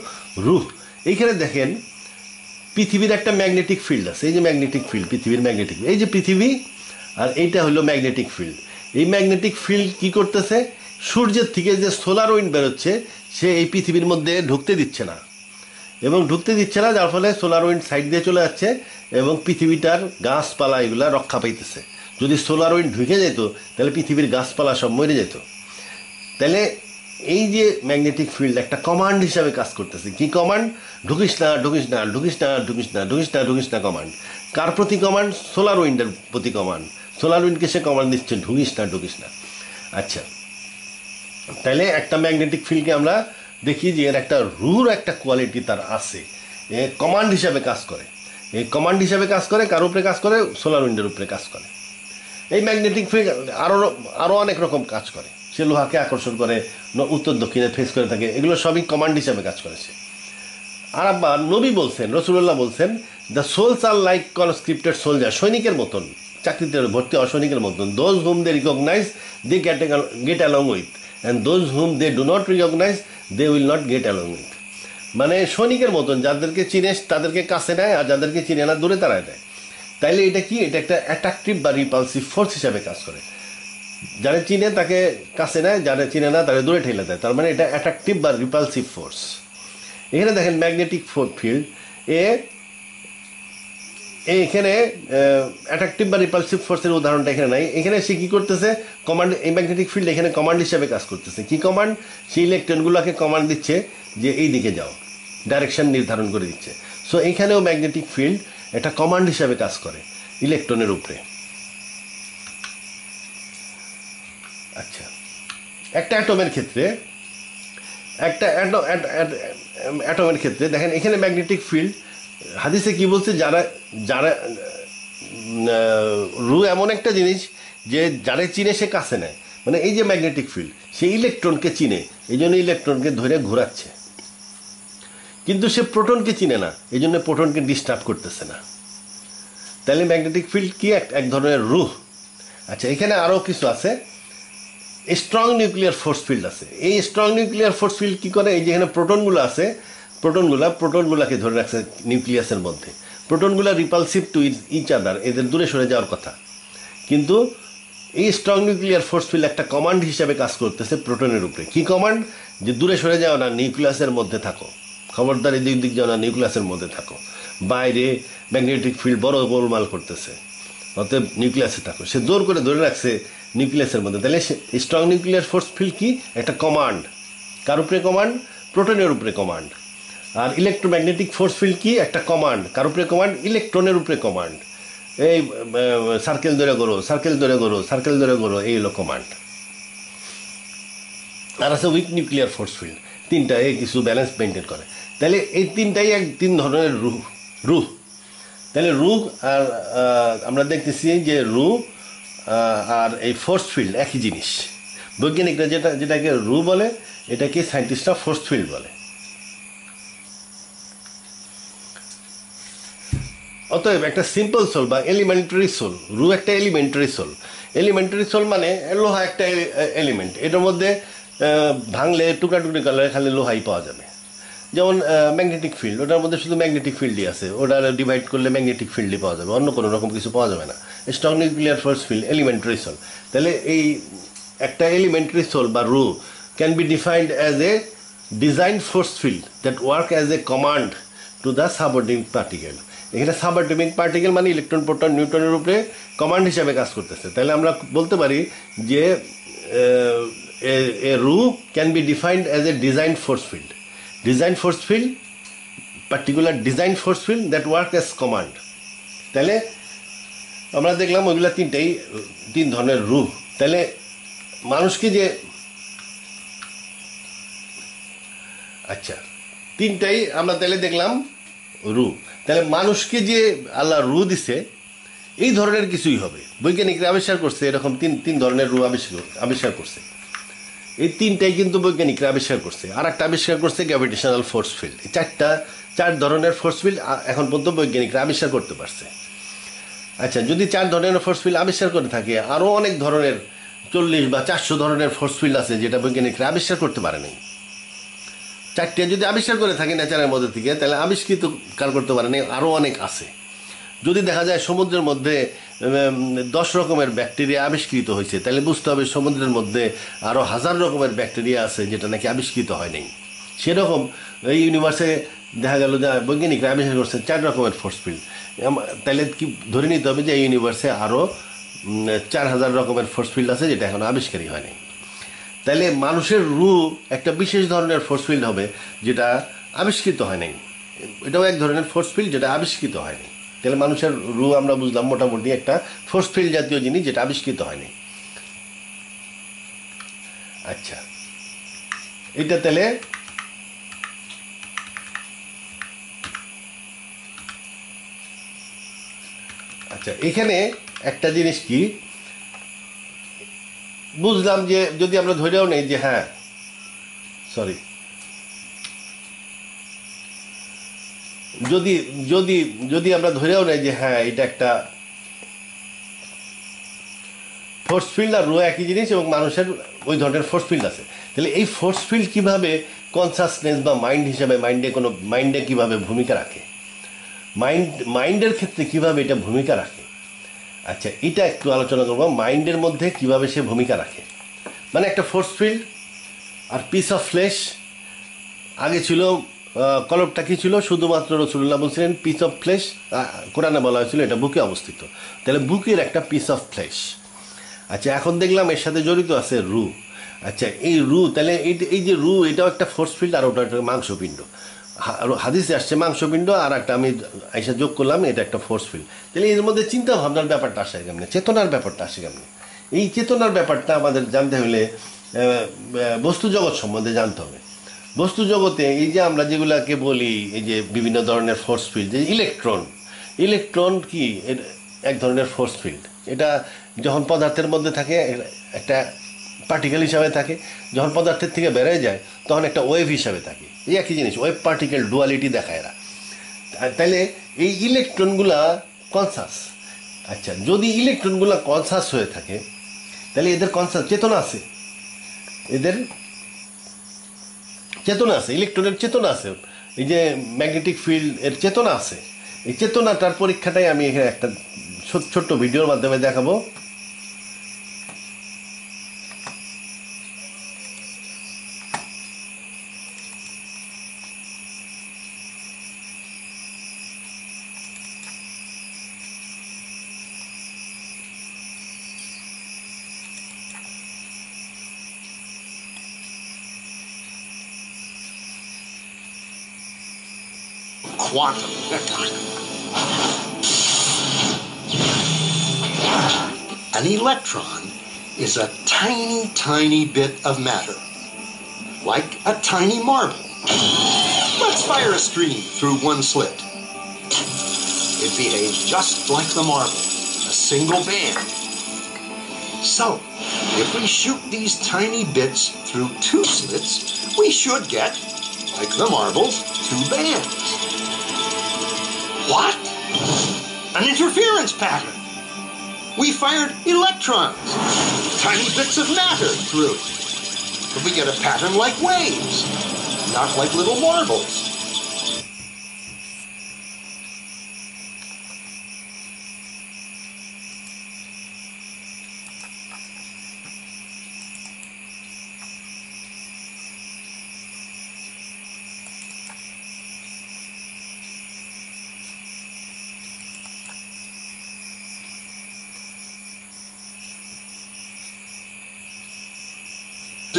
রুহ। এইখানে দেখেন পৃথিবীর একটা ম্যাগনেটিক ফিল্ড আছে, এই যে ম্যাগনেটিক ফিল্ড, পৃথিবীর ম্যাগনেটিক, এই যে পৃথিবী, আর এইটা হলো ম্যাগনেটিক ফিল্ড। এই ম্যাগনেটিক ফিল্ড কি করতেছে, সূর্যের থেকে যে সোলার উইন্ড বেরোচ্ছে সে এই পৃথিবীর মধ্যে ঢুকতে দিচ্ছে না, এবং ঢুকতে দিচ্ছে না, যার ফলে সোলার উইন্ড সাইড দিয়ে চলে যাচ্ছে এবং পৃথিবীটার গাছপালা এগুলা রক্ষা পাইতেছে। যদি সোলার উইন্ড ঢুকে যেত তাহলে পৃথিবীর গাছপালা সব মরে যেত। তাহলে এই যে ম্যাগনেটিক ফিল্ড একটা কমান্ড হিসাবে কাজ করতেছে। কি কমান্ড, ঢুকিস না ঢুকিস না ঢুকিস না ঢুকিস না ঢুকিস না ঢুকিস না কমান্ড। কার প্রতি কমান্ড, সোলার উইন্ডের প্রতি কমান্ড। সোলার উইন্ডকে সে কমান্ড দিচ্ছে ঢুকিস না ঢুকিস না। আচ্ছা, তাহলে একটা ম্যাগনেটিক ফিল্ডকে আমরা দেখি যে এর একটা রুর একটা কোয়ালিটি তার আছে, এ কমান্ড হিসাবে কাজ করে। এই কমান্ড হিসাবে কাজ করে কার উপরে কাজ করে, সোলার উইন্ডের উপরে কাজ করে। এই ম্যাগনেটিক ফিল্ড আরও অনেক রকম কাজ করে, সে লোহাকে আকর্ষণ করে, উত্তর দক্ষিণে ফেস করে থাকে, এগুলো সবই কমান্ড হিসাবে কাজ করেছে। আর আবার নবী বলছেন, রসুল্লাহ বলছেন, the souls are like conscripted soldier, সৈনিকের মতন, চাকরিতে ভর্তি অসৈনিকের মতন। Those whom they recognize they get along with, and those whom they do not recognize they will not get along with. মানে সৈনিকের মতন, যাদেরকে চিনে তাদেরকে কাছে নেয়, আর যাদেরকে চিনে না দূরে তাড়ায় দেয়। তাইলে এটা কি, এটা একটা অ্যাট্রাকটিভ বা রিপালসিভ ফোর্স হিসাবে কাজ করে। যারা চিনে তাকে কাছে নেয়, যারা চিনে না তাকে দূরে ঠেলে দেয়। তার মানে এটা অ্যাট্রাকটিভ বা রিপালসিভ ফোর্স। এখানে দেখেন ম্যাগনেটিক ফিল্ড এখানে অ্যাট্রাকটিভ বা রিপালসিভ ফোর্সের উদাহরণটা এখানে নাই। এখানে সে কী করতেছে, কমান্ড, এই ম্যাগনেটিক ফিল্ড এখানে কমান্ড হিসাবে কাজ করতেছে। কি কমান্ড, সেই ইলেকট্রনগুলোকে কমান্ড দিচ্ছে যে এই দিকে যাও, ডাইরেকশন নির্ধারণ করে দিচ্ছে। সো এইখানেও ম্যাগনেটিক ফিল্ড একটা কমান্ড হিসাবে কাজ করে ইলেকট্রনের উপরে। আচ্ছা, একটা অ্যাটমের ক্ষেত্রে, একটা অ্যাটমের ক্ষেত্রে দেখেন এখানে ম্যাগনেটিক ফিল্ড, হাদিসে কি বলছে, যারা যারা রু এমন একটা জিনিস যে যারা চিনে সে কাছে নেয়। মানে এই যে ম্যাগনেটিক ফিল্ড, সে ইলেকট্রনকে চিনে, এই জন্য ইলেকট্রনকে ধরে ঘোরাচ্ছে, কিন্তু সে প্রোটনকে চিনে না, এই জন্য প্রোটনকে ডিস্টার্ব করতেছে না। তাহলে ম্যাগনেটিক ফিল্ড কি, এক ধরনের রুহ। আচ্ছা, এখানে আরও কিছু আছে, স্ট্রং নিউক্লিয়ার ফোর্স ফিল্ড আছে। এই স্ট্রং নিউক্লিয়ার ফোর্স ফিল্ড কী করে, এই যেখানে প্রোটনগুলো আছে, প্রোটনগুলোকে ধরে রাখছে নিউক্লিয়াসের মধ্যে। প্রোটনগুলো রিপালসিভ টু ইচ আদার, এদের দূরে সরে যাওয়ার কথা, কিন্তু এই স্ট্রং নিউক্লিয়ার ফোর্স ফিল্ড একটা কমান্ড হিসাবে কাজ করতেছে প্রোটনের উপরে। কি কমান্ড, যে দূরে সরে যাও না, নিউক্লিয়াসের মধ্যে থাকো, খবরদার এদিক দিক যাও না, নিউক্লিয়াসের মধ্যে থাকো। বাইরে ম্যাগনেটিক ফিল্ড বড় গোলমাল করতেছে, অতএব নিউক্লিয়াসে থাকো, সে জোর করে ধরে রাখছে নিউক্লিয়াসের মধ্যে। তাহলে স্ট্রং নিউক্লিয়ার ফোর্স ফিল্ড কি, একটা কমান্ড। কার উপরে কমান্ড, প্রোটনের উপরে কমান্ড। আর ইলেকট্রোম্যাগনেটিক ফোর্স ফিল্ড কি, একটা কমান্ড। কার উপরে কমান্ড, ইলেকট্রনের উপরে কমান্ড। এই সার্কেল ধরে করো, সার্কেল ধরে করো, সার্কেল ধরে করো, এই হলো কমান্ড। আর আছে উইক নিউক্লিয়ার ফোর্স ফিল্ড, তিনটা, এই কিছু ব্যালেন্স মেনটেন করে। তাহলে এই তিনটাই তিন ধরনের রুহ। তাহলে রুহ আর আমরা দেখতেছি যে রুহ আর এই ফোর্স ফিল্ড একই জিনিস। বৈজ্ঞানিকরা যেটাকে রু বলে, এটাকে সায়েন্টিস্টরা ফোর্স ফিল্ড বলে। অতএব একটা সিম্পল সোল বা এলিমেন্টারি সোল, রু একটা এলিমেন্টারি সোল। এলিমেন্টারি সোল মানে লোহা একটা এলিমেন্ট, এটার মধ্যে ভাঙলে টুকরা টুকরি করলে খালি লোহাই পাওয়া যাবে। যেমন ম্যাগনেটিক ফিল্ড, ওটার মধ্যে শুধু ম্যাগনেটিক ফিল্ডই আছে, ওটা ডিভাইড করলে ম্যাগনেটিক ফিল্ডই পাওয়া যাবে, অন্য কোনো রকম কিছু পাওয়া যাবে না। Strong nuclear force field, elementary soul. তাহলে এই একটা এলিমেন্টারি সোল বা রু can be defined as a design force field that work as a command to the subordinate particle. এখানে সাবঅর্ডিনেট পার্টিকেল মানে ইলেকট্রন প্রোটন নিউট্রনের উপরে কমান্ড হিসাবে কাজ করতেছে। তাহলে আমরা বলতে পারি যে এ রু can be defined as a design force field. Design force field, particular design force field that work as command. তাহলে আমরা দেখলাম ওইগুলো তিন ধরনের রু। তাহলে মানুষকে যে আচ্ছা তিনটাই আমরা তাহলে দেখলাম রু। তাহলে মানুষকে যে আল্লাহ রু দিছে এই ধরনের কিছুই হবে। বৈজ্ঞানিকরা আবিষ্কার করছে এরকম তিন ধরনের রু আবিষ্কার করছে। এই তিনটাই কিন্তু বৈজ্ঞানিকরা আবিষ্কার করছে। আর একটা আবিষ্কার করছে গ্র্যাভিটেশনাল ফোর্স ফিল্ড। এই চার ধরনের ফোর্স ফিল্ড এখন পর্যন্ত বৈজ্ঞানিকরা আবিষ্কার করতে পারছে। আচ্ছা, যদি 4 ধরনের ফোর্স ফিল্ড আবিষ্কার করে থাকে, আরও অনেক ধরনের 40 বা 400 ধরনের ফোর্স ফিল্ড আছে যেটা বৈজ্ঞানিকরা আবিষ্কার করতে পারে নাই। 4টে যদি আবিষ্কার করে থাকে নেচারের মধ্যে থেকে, তাহলে আবিষ্কৃত কার করতে পারে নাই আরও অনেক আছে। যদি দেখা যায় সমুদ্রের মধ্যে 10 রকমের ব্যাকটেরিয়া আবিষ্কৃত হয়েছে, তাহলে বুঝতে হবে সমুদ্রের মধ্যে আরও 1000 রকমের ব্যাকটেরিয়া আছে যেটা নাকি আবিষ্কৃত হয় নাই। সেরকম এই ইউনিভার্সে দেখা গেল যে বৈজ্ঞানিকরা আবিষ্কার করছে 4 রকমের ফোর্স ফিল্ড। তাহলে কি ধরে নিতে হবে যে এই ইউনিভার্সে আরও 4000 রকমের ফোর্স ফিল্ড আছে যেটা এখনো আবিষ্কারই হয়নি। তাহলে মানুষের রু একটা বিশেষ ধরনের ফোর্স ফিল্ড হবে যেটা আবিষ্কৃত হয় নাই। এটাও এক ধরনের ফোর্স ফিল্ড যেটা আবিষ্কৃত হয়নি। তাহলে মানুষের রু আমরা বুঝলাম মোটামুটি একটা ফোর্স ফিল্ড জাতীয় জিনিস যেটা আবিষ্কৃত হয়নি। আচ্ছা, এটা তাহলে আচ্ছা এখানে একটা জিনিস কি বুঝলাম যে যদি আমরা ধরেও নেই যে হ্যাঁ সরি যদি যদি যদি আমরা ধরেও নেই যে হ্যাঁ এটা একটা ফোর্স ফিল্ড আর রো একই জিনিস এবং মানুষের ওই ধরনের ফোর্স ফিল্ড আছে, তাহলে এই ফোর্স ফিল্ড কীভাবে কনসাসনেস বা মাইন্ড হিসাবে মাইন্ডে কীভাবে ভূমিকা রাখে, মাইন্ডের ক্ষেত্রে কীভাবে এটা ভূমিকা রাখে। আচ্ছা, এটা একটু আলোচনা করবো মাইন্ডের মধ্যে কীভাবে সে ভূমিকা রাখে। মানে একটা ফোর্স ফিল্ড আর পিস অফ ফ্লেশ। আগে ছিল কলবটা কী ছিল, শুধুমাত্র রসুল্লাহ বলছিলেন পিস অফ ফ্লেশ, কোরআনে বলা হয়েছিল এটা বুকে অবস্থিত। তাহলে বুকের একটা পিস অফ ফ্লেশ। আচ্ছা, এখন দেখলাম এর সাথে জড়িত আছে রু। আচ্ছা, এই রু তাহলে এই যে রু এটাও একটা ফোর্স ফিল্ড আর ওটা একটা মাংসপিণ্ড। হাদিসে আসছে মাংসপিণ্ড, আর একটা আমি এসে যোগ করলাম এটা একটা ফোর্স ফিল্ড। তাহলে এর মধ্যে চিন্তা ভাবনার ব্যাপারটা আসে কেমনে, চেতনার ব্যাপারটা আসে কেমনে। এই চেতনার ব্যাপারটা আমাদের জানতে হলে বস্তু জগৎ সম্বন্ধে জানতে হবে। বস্তু জগতে এই যে আমরা যেগুলাকে বলি এই যে বিভিন্ন ধরনের ফোর্স ফিল্ড, যে ইলেকট্রন কি এক ধরনের ফোর্স ফিল্ড। এটা যখন পদার্থের মধ্যে থাকে একটা পার্টিকেল হিসাবে থাকে, যখন পদার্থের থেকে বেড়ে যায় তখন একটা ওয়েভ হিসাবে থাকে। এই একই জিনিস, ওয়েভ পার্টিকেল ডুয়ালিটি দেখায় এরা। তাহলে এই ইলেকট্রনগুলা কনসাস। আচ্ছা, যদি ইলেকট্রনগুলা কনসাস হয়ে থাকে তাহলে এদের চেতনা আছে, এদের চেতনা আছে, ইলেকট্রনের চেতনা আছে। এই যে ম্যাগনেটিক ফিল্ড এর চেতনা আছে। এই চেতনাটার পরীক্ষাটাই আমি এখানে একটা ছোট্ট ভিডিওর মাধ্যমে দেখাবো। Quantum. An electron is a tiny, tiny bit of matter, like a tiny marble. Let's fire a stream through one slit. It behaves just like the marble, a single band. So, if we shoot these tiny bits through 2 slits, we should get, like the marbles, 2 bands. What? An interference pattern. We fired electrons, tiny bits of matter through. But we get a pattern like waves, not like little marbles.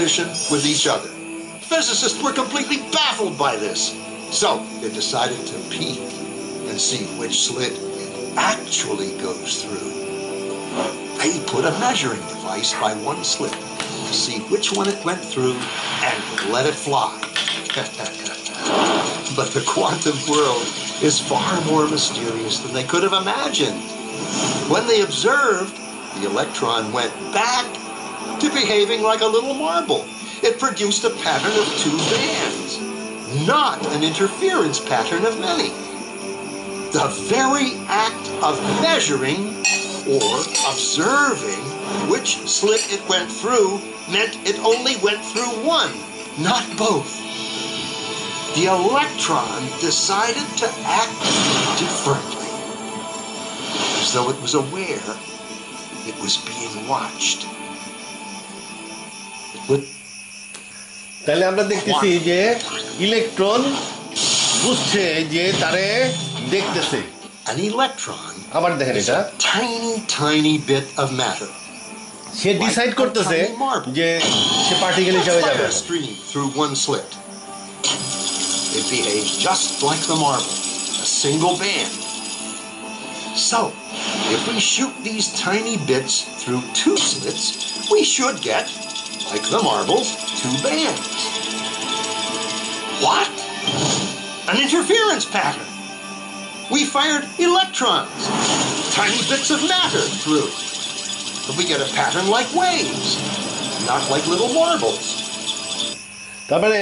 competition with each other. Physicists were completely baffled by this, so they decided to peek and see which slit it actually goes through. They put a measuring device by one slit to see which one it went through and let it fly. But the quantum world is far more mysterious than they could have imagined. When they observed, the electron went back to behaving like a little marble. It produced a pattern of two bands, not an interference pattern of many. The very act of measuring or observing which slit it went through meant it only went through one, not both. The electron decided to act differently, as though it was aware it was being watched. It would তাহলে আমরা দেখতেছি যে ইলেকট্রন বুঝছে যে তারে দেখতেছে। An electron আবার দেখেন is এটা a tiny bit of matter. Say decide করতেছে যে সে পার্টিকেল হিসাবে Let's যাবে। fire a stream through one slit. It behaves just like the marble, a single band. So, if we shoot these tiny bits through two slits, we should get, like the marbles, two bands. What? An interference pattern. We fired electrons, tiny bits of matter through. But we get a pattern like waves, not like little marbles. তার মানে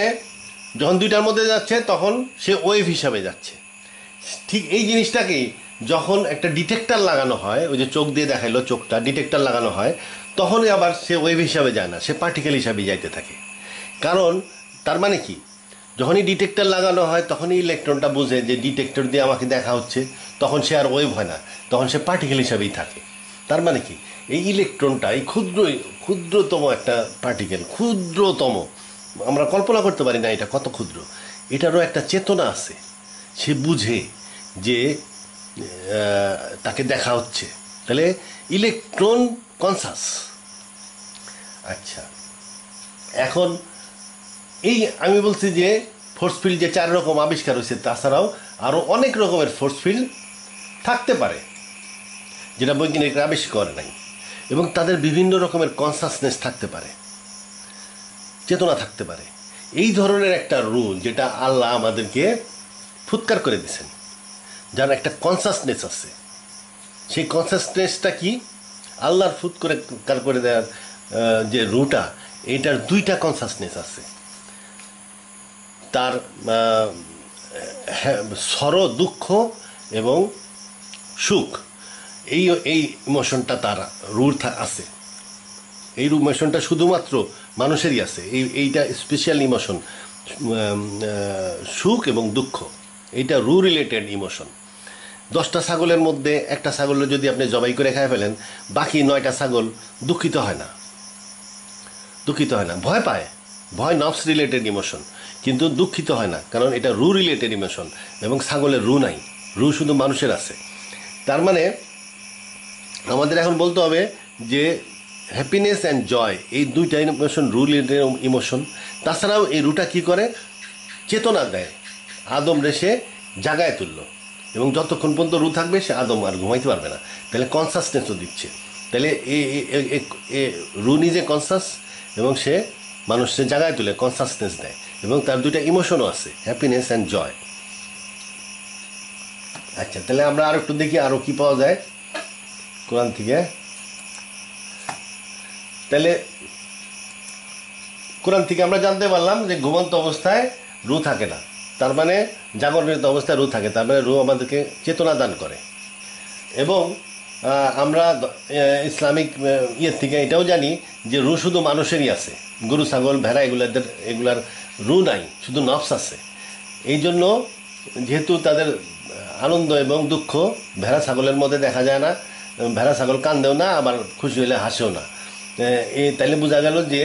যখন দুইটার মধ্যে যাচ্ছে তখন সে ওয়েভ হিসাবে যাচ্ছে। ঠিক এই জিনিসটাকেই যখন একটা ডিটেক্টর লাগানো হয়, ওই যে চোখ দিয়ে দেখাইলো চোখটা ডিটেক্টর লাগানো হয়, তখনই আবার সে ওয়েভ হিসাবে যায় না, সে পার্টিকেল হিসাবে যাইতে থাকে। কারণ তার মানে কি, যখনই ডিটেক্টর লাগানো হয় তখনই ইলেকট্রনটা বুঝে যে ডিটেক্টর দিয়ে আমাকে দেখা হচ্ছে, তখন সে আর ওয়েভ হয় না, তখন সে পার্টিকেল হিসাবেই থাকে। তার মানে কি, এই ইলেকট্রনটা এই ক্ষুদ্রতম একটা পার্টিকেল, ক্ষুদ্রতম, আমরা কল্পনা করতে পারি না এটা কত ক্ষুদ্র। এটারও একটা চেতনা আছে, সে বুঝে যে তাকে দেখা হচ্ছে। তাহলে ইলেকট্রন কনসাস। আচ্ছা, এখন এই আমি বলছি যে ফোর্স ফিল্ড যে 4 রকম আবিষ্কার হয়েছে, তাছাড়াও আরও অনেক রকমের ফোর্স ফিল্ড থাকতে পারে যেটা বৈজ্ঞানিকরা আবিষ্কার করে নাই, এবং তাদের বিভিন্ন রকমের কনসাসনেস থাকতে পারে, চেতনা থাকতে পারে। এই ধরনের একটা রুল যেটা আল্লাহ আমাদেরকে ফুৎকার করে দিয়েছেন, যার একটা কনসাসনেস আছে। সেই কনসাসনেসটা কি, আল্লাহর ফুৎকার করে দেওয়ার যে রুটা, এটার 2টা কনসাসনেস আছে। তার সর দুঃখ এবং সুখ, এই ইমোশনটা তার রুর আছে। এই ইমোশনটা শুধুমাত্র মানুষেরই আছে, এইটা স্পেশাল ইমোশন, সুখ এবং দুঃখ, এইটা রু রিলেটেড ইমোশন। 10টা ছাগলের মধ্যে একটা ছাগল যদি আপনি জবাই করে খাই ফেলেন, বাকি 9টা ছাগল দুঃখিত হয় না, ভয় পায়। ভয় নফস রিলেটেড ইমোশন, কিন্তু দুঃখিত হয় না, কারণ এটা রু রিলেটেড ইমোশন, এবং ছাগলের রু নাই, রু শুধু মানুষের আছে। তার মানে আমাদের এখন বলতে হবে যে হ্যাপিনেস অ্যান্ড জয়, এই 2টা ইমোশন রু রিলেটেড ইমোশন। তাছাড়াও এই রুটা কী করে, চেতনা দেয়। আদম রেসে জাগায় তুললো, এবং যতক্ষণ পর্যন্ত রু থাকবে সে আদম আর ঘুমাইতে পারবে না। তাহলে কনসাসনেসও দিচ্ছে। তাহলে রু নিজে কনসাস, এবং সে মানুষকে জাগায় তুলে কনসাসনেস দেয়, এবং তার 2টা ইমোশনও আছে, হ্যাপিনেস অ্যান্ড জয়। আচ্ছা, তাহলে আমরা আর একটু দেখি আরও কী পাওয়া যায় কোরআন থেকে। তাহলে কোরআন থেকে আমরা জানতে পারলাম যে ঘুমন্ত অবস্থায় রু থাকে না, তার মানে জাগরণিত অবস্থায় রু থাকে, তার মানে রু আমাদেরকে চেতনা দান করে। এবং আমরা ইসলামিক ইয়ের থেকে এটাও জানি যে রু শুধু মানুষেরই আছে, গরু ছাগল ভেড়া এগুলার রু নাই, শুধু নফস আছে। এই জন্য যেহেতু তাদের আনন্দ এবং দুঃখ ভেড়া ছাগলের মধ্যে দেখা যায় না, ভেড়া ছাগল কান্দেও না, আবার খুশি হলে হাসেও না। তাইলে বোঝা গেল যে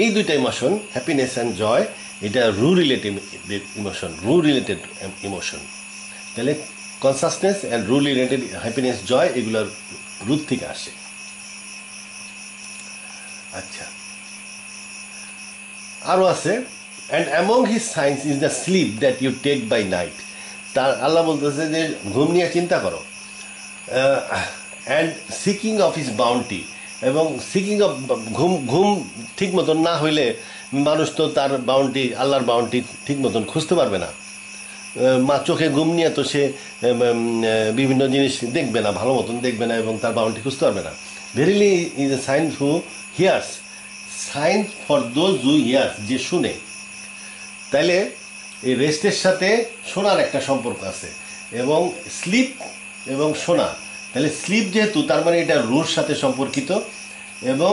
এই 2টা ইমোশন, হ্যাপিনেস অ্যান্ড জয়, এটা রু রিলেটেড ইমোশন। তাহলে কনসাসনেস অ্যান্ড রু রিলেটেড হ্যাপিনেস জয় এগুলোর রুট থেকে আসে। আচ্ছা, আরও আছে, and among his signs is the sleep that you take by night. তার আল্লাহ বলতেছে যে ঘুম নিয়ে চিন্তা করো, and seeking of his bounty, এবং সিকিং অফ ঘুম ঘুম ঠিক মতন না হইলে মানুষ তো তার বাউন্টি, আল্লাহর বাউন্টি ঠিক মতন খুঁজতে পারবে না। মা চোখে ঘুম নিয়ে তো সে বিভিন্ন জিনিস দেখবে না, ভালো মতন দেখবে না, এবং তার বাউন্টি খুঁজতে পারবে না। Verily is a sign who hears, sign for those who hears, যে শুনে। তাইলে এই রেস্টের সাথে শোনার একটা সম্পর্ক আছে, এবং স্লিপ এবং শোনা। তাহলে স্লিপ যেহেতু, তার মানে এটা রুর সাথে সম্পর্কিত, এবং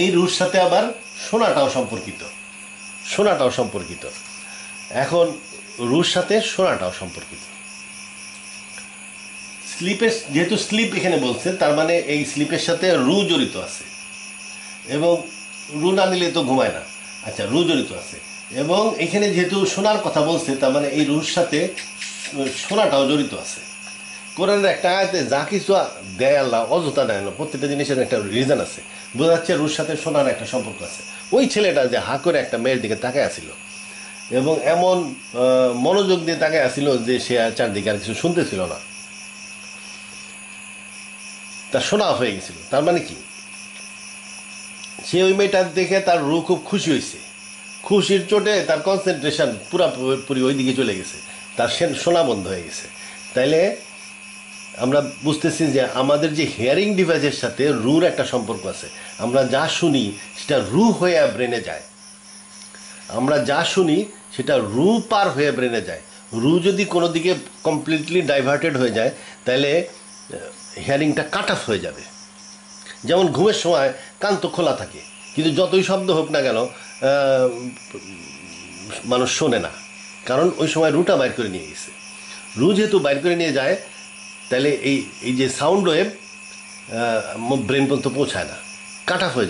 এই রুর সাথে আবার শোনাটাও সম্পর্কিত। এখন রুর সাথে শোনাটাও সম্পর্কিত। স্লিপের, যেহেতু স্লিপ এখানে বলছে, তার মানে এই স্লিপের সাথে রু জড়িত আছে, এবং রু না নিলে তো ঘুমায় না। আচ্ছা, রু জড়িত আছে, এবং এখানে যেহেতু শোনার কথা বলছে, তার মানে এই রুর সাথে শোনাটাও জড়িত আছে। কোরআনের একটা আয়াতে যা কিছু দেয় আল্লাহ অযথা দেয় না, প্রত্যেকটা জিনিসের একটা রিজন আছে। বোঝা যাচ্ছে রুর সাথে শোনার একটা সম্পর্ক আছে। ওই ছেলেটা যে হা করে একটা মেয়ের দিকে তাকায় আসছিল, এবং এমন মনোযোগ দিয়ে তাকায় আসছিল যে সে চারদিকে আর কিছু শুনতেছিল না, তার শোনা হয়ে গেছিল। তার মানে কি, সে ওই মেয়েটার দেখে তার রু খুব খুশি হয়েছে, খুশির চোটে তার কনসেন্ট্রেশন পুরোপুরি ওই দিকে চলে গেছে, তার শোনা বন্ধ হয়ে গেছে। তাইলে আমরা বুঝতেছি যে আমাদের যে হিয়ারিং ডিভাইসের সাথে রুর একটা সম্পর্ক আছে। আমরা যা শুনি সেটা রু হয়ে ব্রেনে যায়, আমরা যা শুনি সেটা রু পার হয়ে ব্রেনে যায়। রু যদি কোনো দিকে কমপ্লিটলি ডাইভার্টেড হয়ে যায়, তাহলে হিয়ারিংটা কাট অফ হয়ে যাবে। যেমন ঘুমের সময় কান তো খোলা থাকে, কিন্তু যতই শব্দ হোক না কেন মানুষ শোনে না, কারণ ওই সময় রুটা বাইর করে নিয়ে গেছে। রু যেহেতু বাইর করে নিয়ে যায়, তাহলে এই যে সাউন্ড ওয়েভ ব্রেন পর্যন্ত পৌঁছায় না, কাট অফ হয়ে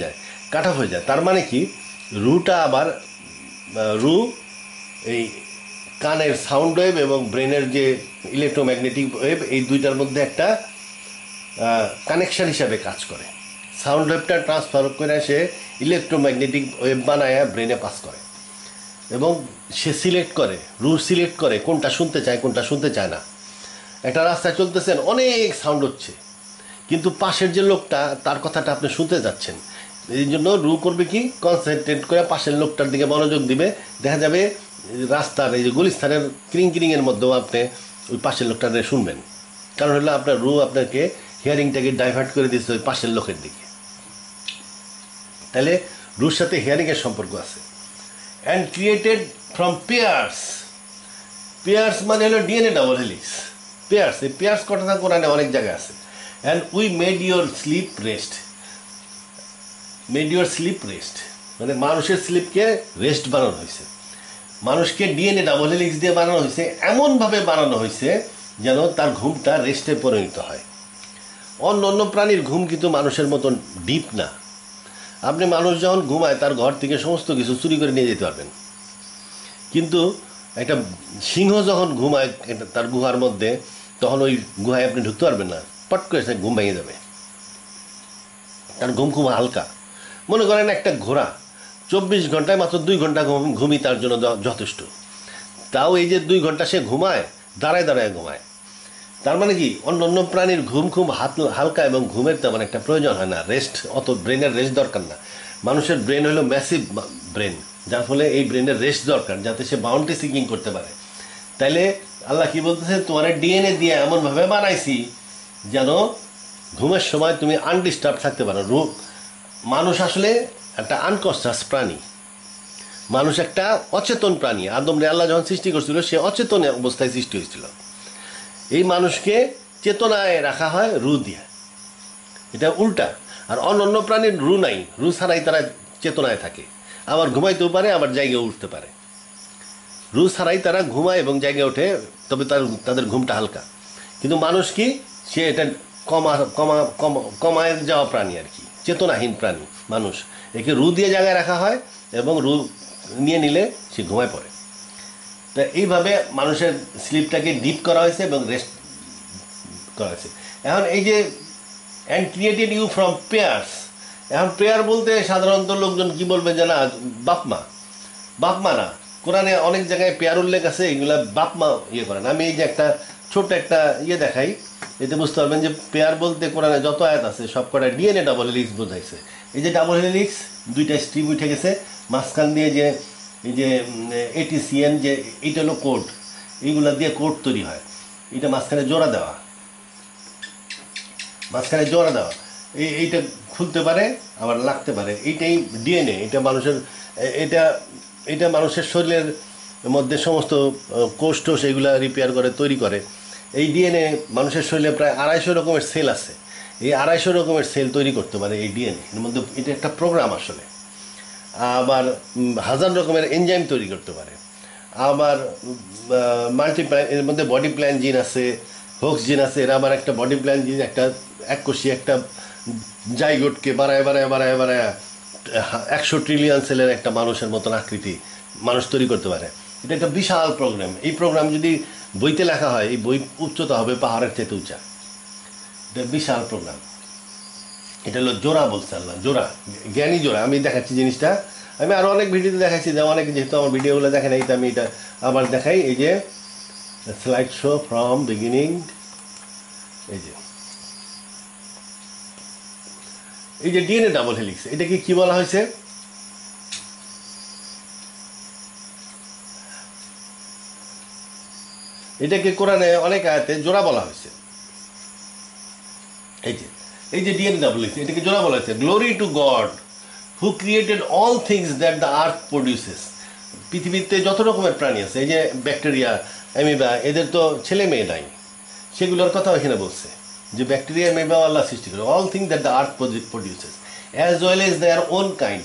যায়। তার মানে কি, রুটা আবার রু এই কানের সাউন্ড ওয়েভ এবং ব্রেনের যে ইলেকট্রোম্যাগনেটিক ওয়েভ, এই দুইটার মধ্যে একটা কানেকশন হিসাবে কাজ করে। সাউন্ড ওয়েভটা ট্রান্সফার করে সে ইলেকট্রোম্যাগনেটিক ওয়েভ বানায় ব্রেনে পাস করে, এবং সে রু সিলেক্ট করে কোনটা শুনতে চায় কোনটা শুনতে চায় না। একটা রাস্তায় চলতেছেন, অনেক সাউন্ড হচ্ছে, কিন্তু পাশের যে লোকটা, তার কথাটা আপনি শুনতে যাচ্ছেন। এই জন্য রু করবে কি, কনসেন্ট্রেট করে পাশের লোকটার দিকে মনোযোগ দিবে। দেখা যাবে রাস্তার এই যে গুলিস্তানের কিরিংয়ের মধ্যেও আপনি ওই পাশের লোকটাকে শুনবেন, কারণ হলো আপনার রু আপনাকে হিয়ারিংটাকে ডাইভার্ট করে দিচ্ছে ওই পাশের লোকের দিকে। তাহলে রুর সাথে হিয়ারিংয়ের সম্পর্ক আছে। অ্যান্ড ক্রিয়েটেড ফ্রম পেয়ার্স মানে হলো ডিএনএ ডাবল হেলিক্স। পেয়ার্স, এই পেয়ার্স কথাটা কোরআনে অনেক জায়গায় আছে। And we made your slip rest, মানে মানুষের স্লিপকে রেস্ট বানানো হয়েছে, মানুষকে ডিএনএ ডাবল হেলিক্স দিয়ে বানানো হয়েছে, এমনভাবে বানানো হয়েছে যেন তার ঘুমটা রেস্টে পরিণত হয়। অন্য প্রাণীর ঘুম কিন্তু মানুষের মতন ডিপ না। আপনি মানুষ যখন ঘুমায়, তার ঘর থেকে সমস্ত কিছু চুরি করে নিয়ে যেতে পারবেন, কিন্তু একটা সিংহ যখন ঘুমায় তার গুহার মধ্যে, তখন ওই গুহায় আপনি ঢুকতে পারবেন না, পট করে সে ঘুম ভেঙে যাবে। তার ঘুম খুব হালকা। মনে করেন একটা ঘোড়া 24 ঘন্টায় মাত্র 2 ঘন্টা ঘুমই তার জন্য যথেষ্ট। তাও এই যে 2 ঘন্টা সে ঘুমায়, দাঁড়ায় ঘুমায়। তার মানে কি, অন্য প্রাণীর ঘুম খুব হালকা, এবং ঘুমের তেমন একটা প্রয়োজন হয় না, রেস্ট, অত ব্রেনের রেস্ট দরকার না। মানুষের ব্রেন হলো ম্যাসিভ ব্রেন, যার ফলে এই ব্রেনের রেস্ট দরকার যাতে সে বাউন্ডারি সিকিং করতে পারে। তাইলে আল্লাহ কি বলতেছে, তোমার ডিএনএ দিয়ে এমনভাবে বানাইছি যেন ঘুমের সময় তুমি আনডিস্টার্ব থাকতে পারো। মানুষ আসলে একটা আনকনশাস প্রাণী, মানুষ একটা অচেতন প্রাণী। আদমরে আল্লাহ যখন সৃষ্টি করছিল, সে অচেতন অবস্থায় সৃষ্টি হয়েছিল। এই মানুষকে চেতনায় রাখা হয় রু দিয়ে, এটা উল্টা। আর অন্য প্রাণীর রু নাই, রু ছাড়াই তারা চেতনায় থাকে, আবার ঘুমাইতেও পারে, আবার জায়গায় উঠতে পারে। রু ছাড়াই তারা ঘুমায় এবং জায়গায় ওঠে, তবে তাদের ঘুমটা হালকা। কিন্তু মানুষ কি, সে এটা কমায় যাওয়া প্রাণী আর কি, চেতনাহীন প্রাণী মানুষ। একে রু দিয়ে জায়গায় রাখা হয়, এবং রু নিয়ে নিলে সে ঘুমায় পড়ে। তা এইভাবে মানুষের স্লিপটাকে ডিপ করা হয়েছে এবং রেস্ট করা হয়েছে। এখন এই যে and created you from pairs, এখন প্রেয়ার বলতে সাধারণত লোকজন কি বলবে যে না বাপ মা না, কোরআনে অনেক জায়গায় পেয়ার উল্লেখ আছে, এগুলা বাপ মা ইয়ে করেন। আমি এই যে একটা ছোট্ট একটা ইয়ে দেখাই, এতে বুঝতে পারবেন যে পেয়ার বলতে কোরআনে যত আয়াত আছে সব কটা ডিএনএ ডাবল হেলিক্স বোঝাইছে। এই যে ডাবল হেলিক্স দুইটা স্ট্রিপ উঠে গেছে, মাঝখান দিয়ে যে এই যে এটিসিএন যে এইটা হলো কোড, এইগুলা দিয়ে কোড তৈরি হয়, এটা মাঝখানে জোড়া দেওয়া, এইটা খুলতে পারে আবার লাগতে পারে, এইটাই ডিএনএ। এটা মানুষের শরীরের মধ্যে সমস্ত কোষ টোষ এগুলা রিপেয়ার করে তৈরি করে। এই ডিএনএ মানুষের শরীরে প্রায় 250 রকমের সেল আছে, এই 250 রকমের সেল তৈরি করতে পারে এই ডিএনএ এর মধ্যে। এটা একটা প্রোগ্রাম আসলে। আবার 1000 রকমের এনজাইম তৈরি করতে পারে। আবার মাল্টিপ্লাই, এর মধ্যে বডি প্ল্যান জিন আছে, হোক্স জিন আছে। এরা আবার একটা বডি প্ল্যান জিন একটা এককোষী একটা জাইগোটকে বাড়ায় 100 ট্রিলিয়ন সেলের একটা মানুষের মতন আকৃতি মানুষ তৈরি করতে পারে। এটা একটা বিশাল প্রোগ্রাম। এই প্রোগ্রাম যদি বইতে লেখা হয়, এই বই উচ্চতা হবে পাহাড়ের চেয়ে উঁচা। এটা বিশাল প্রোগ্রাম। এটা হলো জোড়া বলছে আল্লাহ, জোড়া, জ্ঞানী জোড়া। আমি দেখাচ্ছি জিনিসটা, আমি আরও অনেক ভিডিওতে দেখাচ্ছি, যে অনেক, যেহেতু আমার ভিডিওগুলো দেখেন এই তো আমি এটা আবার দেখাই। এই যে স্লাইড শো ফ্রম বিগিনিং, এই যে ডিএনএ ডাবল হেলিক্স, এটাকে কি বলা হয়েছে? এটাকে কোরআনে অনেক আয়াতে জোড়া বলা হয়েছে। এই যে ডিএনএ ডাবল হেলিক্স, এটাকে জোড়া বলা হয়েছে। Glory to God who created all things that the earth produces. পৃথিবীতে যত রকমের প্রাণী আছে, এই যে ব্যাকটেরিয়া, অ্যামিবা, এদের তো ছেলে মেয়ে নাই, সেগুলোর কথা এখানে বলছে যে ব্যাকটেরিয়া, অ্যামিবা আল্লাহ সৃষ্টি করে। All things that the earth produces as well as their own kind,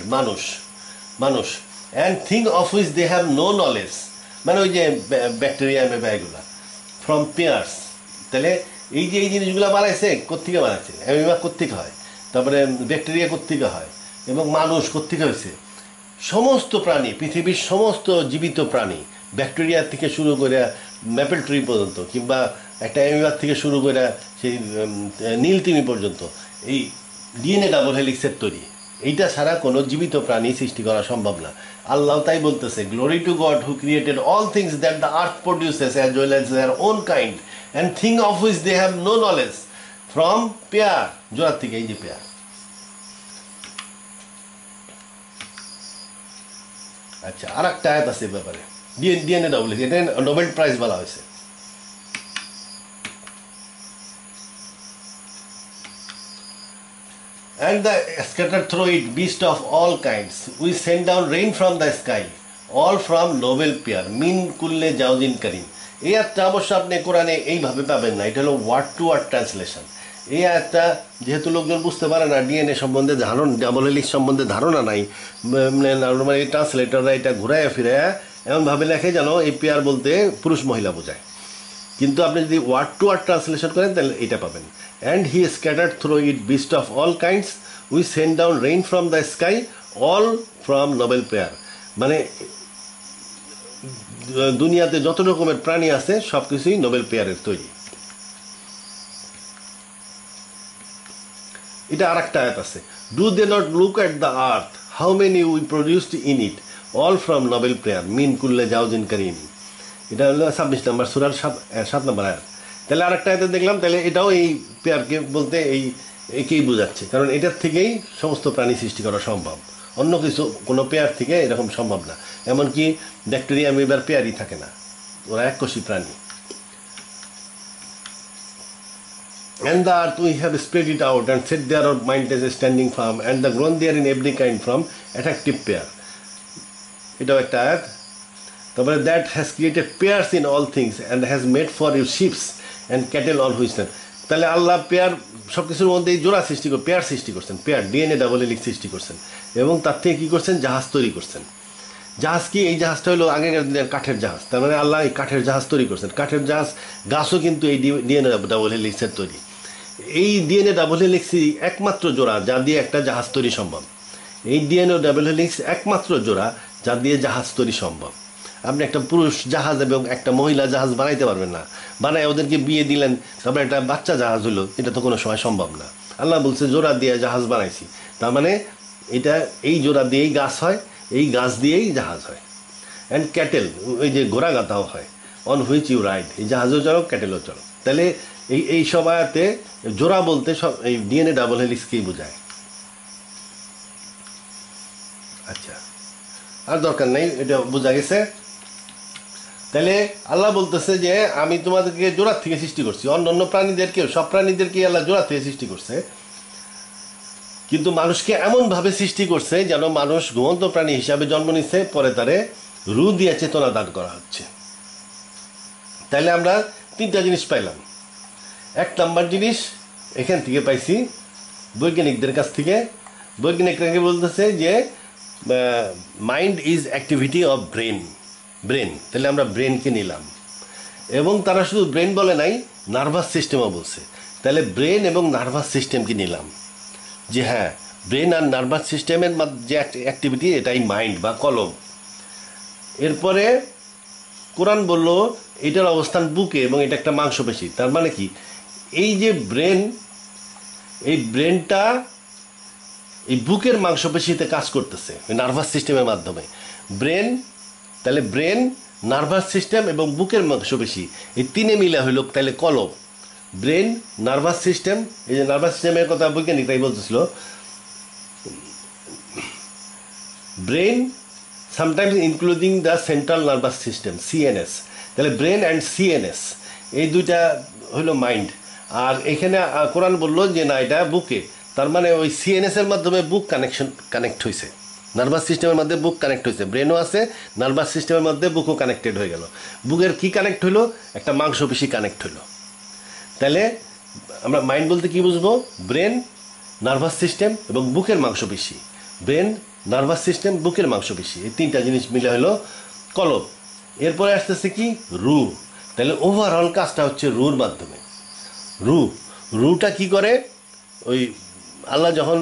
মানুষ and thing of which they have no knowledge, মানে ওই যে ব্যাকটেরিয়া, অ্যামিবা এগুলা, ফ্রম পেয়ার্স। তাহলে এই যে এই জিনিসগুলো বানাইছে, কোত্থেকে বানাইছে? অ্যামিবা কোত্থেকে হয়, তারপরে ব্যাকটেরিয়া কোত্থেকে হয়, এবং মানুষ কোত্থেকে হয়েছে? সমস্ত প্রাণী, পৃথিবীর সমস্ত জীবিত প্রাণী, ব্যাকটেরিয়া থেকে শুরু করে ম্যাপেল ট্রি পর্যন্ত, কিংবা একটা অ্যামিবার থেকে শুরু করে সেই নীলতিমি পর্যন্ত, এই ডিএনএ ডাবল হেলিক্সের তৈরি। এইটা ছাড়া কোনো জীবিত প্রাণী সৃষ্টি করা সম্ভব না। আল্লাহ তাই বলতেছে, glory to God who created all things that the earth produces as well as their own kind and thing of which they have no knowledge from pair, জোড়ার থেকে। এই যে পেয়ার। আচ্ছা, আর একটা আয়াত আছে ব্যাপারে, ডিএনএ ডাবল হেলিক্স, এটা নোবেল প্রাইজ বলা হয়েছে। And the scattered through it beasts of all kinds. We send down rain from the sky, all from noble pair. Min kulle jauzin karim. এই আয়াতটা অবশ্য আপনি কোরআনে এইভাবে পাবেন না, এটা হলো ওয়ার্ড টু ওয়ার্ড ট্রান্সলেশন। এই আয়াতটা যেহেতু লোকজন বুঝতে পারে না, ডিএনএ সম্বন্ধে ডাবল হেলিক্স সম্বন্ধে ধারণা নাই, মানে ট্রান্সলেটররা এটা ঘুরায় ফিরে এমনভাবে লেখে যেন এই পেয়ার বলতে পুরুষ মহিলা বোঝায়। কিন্তু আপনি যদি ওয়ার্ড টু ওয়ার্ড ট্রান্সলেশন করেন তাহলে এটা পাবেন। And he scattered through it beast of all kinds, we send down rain from the sky, all from noble pair. মানে দুনিয়াতে যত রকমের প্রাণী আছে সব কিছুই নোবেল পেয়ারের তৈরি। এটা আর একটা আয়াত আছে, do they not look at the earth how many we produced in it, all from noble pair, মিন কুল্লে জাউজিন কারিম। এটা হলো 26 নম্বর সূরার 7 নম্বর আয়াত। তাহলে আর একটা আয়াতে দেখলাম, তাহলে এটাও এই পেয়ারকে বলতে একেই বোঝাচ্ছে, কারণ এটার থেকেই সমস্ত প্রাণী সৃষ্টি করা সম্ভব, অন্য কিছু কোনো পেয়ার থেকে এরকম সম্ভব না। এমনকি ব্যাকটেরিয়া, অ্যামিবার পেয়ারই থাকে না, ওরা এককোষী প্রাণী। And the earth we have spread it out and set there our mountains standing firm and the grown there in every kind from attractive pair. এটাও একটা আয়াত। তারপরে that has created pairs in all things and has made for you ships and cattle on which. তাহলে আল্লাহ পেয়ার সব কিছুর মধ্যে জোড়া সৃষ্টি করে পেয়ার সৃষ্টি করছেন, পেয়ার ডিএনএ ডাবল হেলিক্স সৃষ্টি করছেন, এবং তার থেকে কী করছেন? জাহাজ তৈরি করছেন। জাহাজ কি? এই জাহাজটা হলো আগেকার দিনের কাঠের জাহাজ। তার মানে আল্লাহ এই কাঠের জাহাজ তৈরি করছেন। কাঠের জাহাজ, গাছও কিন্তু এই ডিএনএ ডাবল হেলিক্সের তৈরি। এই ডিএনএ ডাবল হেলিক্সই একমাত্র জোড়া যা দিয়ে একটা জাহাজ তৈরি সম্ভব। এই ডিএনএ ডাবল হেলিক্স একমাত্র জোড়া যা দিয়ে জাহাজ তৈরি সম্ভব। আপনি একটা পুরুষ জাহাজ এবং একটা মহিলা জাহাজ বানাইতে পারবেন না। বানায় ওদেরকে বিয়ে দিলেন, তারপরে একটা বাচ্চা জাহাজ হলো, এটা তো কোনো সময় সম্ভব না। আল্লাহ বলছে জোড়া দিয়ে জাহাজ বানাইছি। তার মানে এটা এই জোড়া দিয়েই গাছ হয়, এই গাছ দিয়েই জাহাজ হয়। অ্যান্ড ক্যাটেল, ওই যে ঘোড়া গাথাও হয়, অন হুইচ ইউ রাইড, এই জাহাজও চলো ক্যাটেলও চলো। তাহলে এই সব আয়াতে জোড়া বলতে সব এই ডিএনএ ডাবল হেলিক্সকেই বোঝায়। আচ্ছা, আর দরকার নেই, এটা বোঝা গেছে। তাহলে আল্লাহ বলতেছে যে আমি তোমাদেরকে জোড়ার থেকে সৃষ্টি করছি, অন্য প্রাণীদেরকেও, সব প্রাণীদেরকে আল্লাহ জোড়ার থেকে সৃষ্টি করছে, কিন্তু মানুষকে এমনভাবে সৃষ্টি করছে যেন মানুষ ঘুমন্ত প্রাণী হিসাবে জন্ম নিচ্ছে, পরে তারে রু দিয়ে চেতনা দান করা হচ্ছে। তাহলে আমরা 3টা জিনিস পাইলাম। 1 নাম্বার জিনিস এখান থেকে পাইছি বৈজ্ঞানিকদের কাছ থেকে। বৈজ্ঞানিকরা বলতেছে যে mind is activity of brain. তাহলে আমরা ব্রেনকে নিলাম, এবং তারা শুধু ব্রেন বলে নাই, নার্ভাস সিস্টেমও বলছে। তাহলে ব্রেন এবং নার্ভাস সিস্টেমকে নিলাম, যে হ্যাঁ ব্রেন আর নার্ভাস সিস্টেমের যে অ্যাক্টিভিটি, এটাই মাইন্ড বা কলম। এরপরে কোরআন বলল এটার অবস্থান বুকে এবং এটা একটা মাংসপেশি। তার মানে কি, এই যে ব্রেন, এই ব্রেনটা এই বুকের মাংসপেশিতে কাজ করতেছে নার্ভাস সিস্টেমের মাধ্যমে। ব্রেন, তাহলে ব্রেন, নার্ভাস সিস্টেম এবং বুকের মাংসপেশি, এই 3 মিলে হইল তাহলে কলম। ব্রেন, নার্ভাস সিস্টেম, এই যে নার্ভাস সিস্টেমের কথা বৈজ্ঞানিকরাই বলতেছিল, brain sometimes including the central nervous system, CNS. তাহলে ব্রেন অ্যান্ড সিএনএস, এই 2টা হইল মাইন্ড। আর এখানে কোরআন বললো যে না, এটা বুকে, তার মানে ওই সিএনএস এর মাধ্যমে বুক কানেক্ট হয়েছে, নার্ভাস সিস্টেমের মধ্যে বুক কানেক্ট হয়েছে, ব্রেনও আছে, নার্ভাস সিস্টেমের মধ্যে বুকও কানেক্টেড হয়ে গেল। বুকের কি কানেক্ট হইলো? একটা মাংসপেশি কানেক্ট হইলো। তাহলে আমরা মাইন্ড বলতে কি বুঝবো? ব্রেন, নার্ভাস সিস্টেম এবং বুকের মাংসপেশি। ব্রেন, নার্ভাস সিস্টেম, বুকের মাংসপেশি, এই 3টা জিনিস মিলে হলো কলব। এরপরে আসতেছে কি? রু। তাহলে ওভারঅল কাজটা হচ্ছে রুর মাধ্যমে। রুটা কি করে? ওই আল্লাহ যখন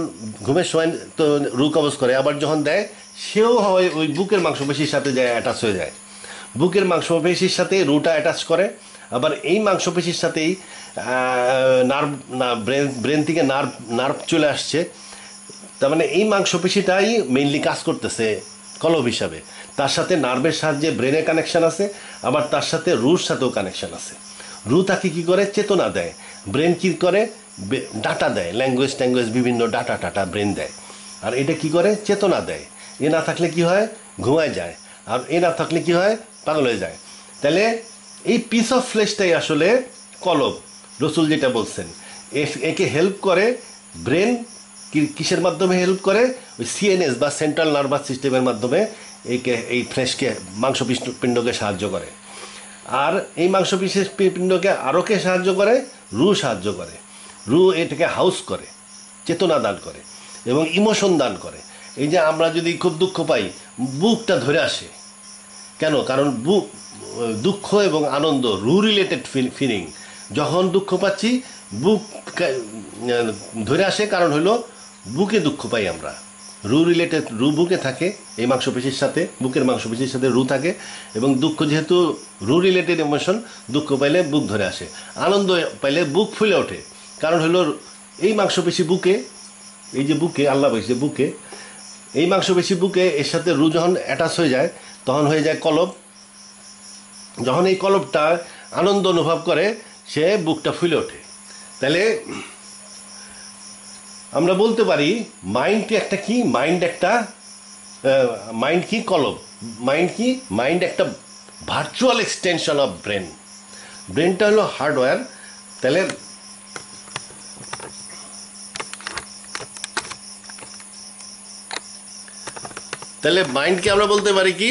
ঘুমের সময় তো রু কবজ করে, আবার যখন দেয় সেও হয় ওই বুকের মাংসপেশির সাথে যায়, অ্যাটাচ হয়ে যায়। বুকের মাংসপেশির সাথে রুটা অ্যাটাচ করে, আবার এই মাংসপেশির সাথেই নার্ভ, ব্রেন থেকে নার্ভ চলে আসছে। তার মানে এই মাংসপেশিটাই মেইনলি কাজ করতেছে কলব হিসাবে। তার সাথে নার্ভের সাহায্যে ব্রেনের কানেকশান আছে, আবার তার সাথে রুর সাথেও কানেকশান আছে। রু তাকে কী করে? চেতনা দেয়। ব্রেন কী করে? ডাটা দেয়, ল্যাঙ্গুয়েজ বিভিন্ন ডাটা ব্রেন দেয়। আর এটা কি করে? চেতনা দেয়। এ না থাকলে কি হয়? ঘুমায় যায়। আর এ না থাকলে কি হয়? পাগল হয়ে যায়। তাহলে এই পিস অফ ফ্লেশটাই আসলে কলব। রসুল যেটা বলছেন, একে হেল্প করে ব্রেন। কিসের মাধ্যমে হেল্প করে? ওই সিএনএস বা সেন্ট্রাল নার্ভাস সিস্টেমের মাধ্যমে এই ফ্লেশকে, মাংসপিণ্ডকে সাহায্য করে। আর এই মাংসপিণ্ডকে আরও কে সাহায্য করে? রু সাহায্য করে। রু এটাকে হাউস করে, চেতনা দান করে এবং ইমোশন দান করে। এই যে আমরা যদি খুব দুঃখ পাই, বুকটা ধরে আসে কেন? কারণ দুঃখ এবং আনন্দ রু রিলেটেড ফিলিং। যখন দুঃখ পাচ্ছি বুক ধরে আসে, কারণ হলো বুকে দুঃখ পাই আমরা। রু রিলেটেড, রু বুকে থাকে, এই মাংসপেশির সাথে, বুকের মাংসপেশির সাথে রু থাকে, এবং দুঃখ যেহেতু রু রিলেটেড ইমোশন, দুঃখ পাইলে বুক ধরে আসে, আনন্দ পাইলে বুক ফুলে ওঠে। কারণ হলো এই মাংসপেশি বুকে, এই যে বুকে আল্লাহ বলছে বুকে, এই মাংসপেশি বুকে, এর সাথে রু যখন অ্যাটাচ হয়ে যায় তখন হয়ে যায় কলব। যখন এই কলবটা আনন্দ অনুভব করে, সে বুকটা ফুলে ওঠে। তাহলে আমরা বলতে পারি মাইন্ড একটা কি? মাইন্ড কি? কলব। মাইন্ড কি? মাইন্ড একটা ভার্চুয়াল এক্সটেনশন অফ ব্রেন। ব্রেনটা হলো হার্ডওয়্যার। তাহলে মাইন্ডকে আমরা বলতে পারি কি?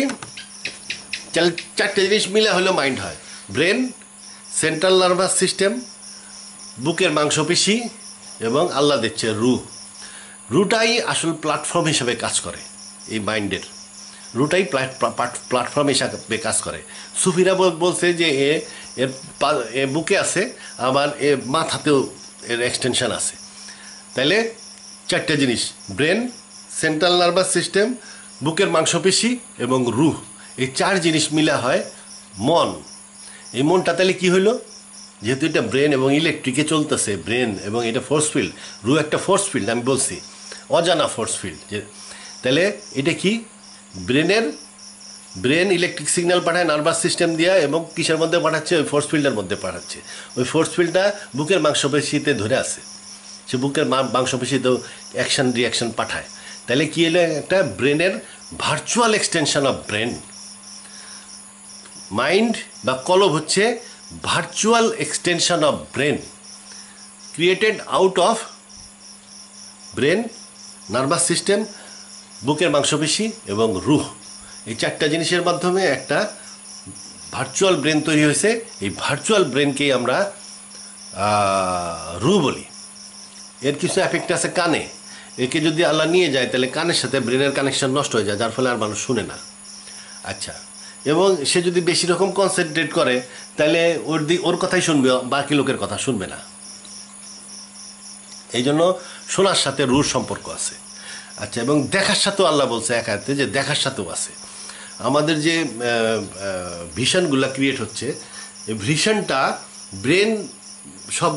4টে জিনিস মিলে হলো মাইন্ড হয়। ব্রেন, সেন্ট্রাল নার্ভাস সিস্টেম, বুকের মাংসপেশি এবং আল্লাহ দিচ্ছে রু। রুটাই আসল প্ল্যাটফর্ম হিসাবে কাজ করে। এই মাইন্ডের রুটাই প্ল্যাটফর্ম হিসাবে কাজ করে। সুফিরা বলছে যে এ বুকে আছে, আবার এ মাথাতেও এর এক্সটেনশন আছে। তাইলে 4টে জিনিস, ব্রেন, সেন্ট্রাল নার্ভাস সিস্টেম, বুকের মাংসপেশি এবং রু, এই 4 জিনিস মিলা হয় মন। এই মনটা তাহলে কী হইল? যেহেতু এটা ব্রেন এবং ইলেকট্রিকে চলতেছে, ব্রেন এবং এটা ফোর্স ফিল্ড, রু একটা ফোর্স ফিল্ড, আমি বলছি অজানা ফোর্স ফিল্ড। যে তাহলে এটা কি, ব্রেন ইলেকট্রিক সিগন্যাল পাঠায় নার্ভাস সিস্টেম দিয়ে, এবং কিসের মধ্যে পাঠাচ্ছে, ওই ফোর্স ফিল্ডের মধ্যে পাঠাচ্ছে। ওই ফোর্স ফিল্ডটা বুকের মাংসপেশিতে ধরে আছে, সে বুকের মাংসপেশিতেও অ্যাকশন রিয়াকশন পাঠায়। তাহলে কি হলো, একটা ব্রেনের virtual extension of brain. Mind বা কলব হচ্ছে virtual extension of brain, created out of brain, nervous system, বুকের মাংসপেশি এবং রুহ। এই চারটা জিনিসের মাধ্যমে একটা ভার্চুয়াল ব্রেন তৈরি হয়েছে। এই ভার্চুয়াল ব্রেনকেই আমরা রুহ বলি। এর কিছু এফেক্ট আছে কানে। একে যদি আল্লাহ নিয়ে যায় তাহলে কানের সাথে ব্রেনের কানেকশন নষ্ট হয়ে যায়, যার ফলে আর মানুষ শুনে না। আচ্ছা, এবং সে যদি বেশি রকম কনসেন্ট্রেট করে তাহলে ওর কথাই শুনবে, বাকি লোকের কথা শুনবে না। এই জন্য শোনার সাথে রুর সম্পর্ক আছে। আচ্ছা, এবং দেখার সাথেও আল্লাহ বলছে এক আয়াতে যে দেখার সাথেও আছে। আমাদের যে ভিশনগুলো ক্রিয়েট হচ্ছে, এই ভিশনটা ব্রেন সব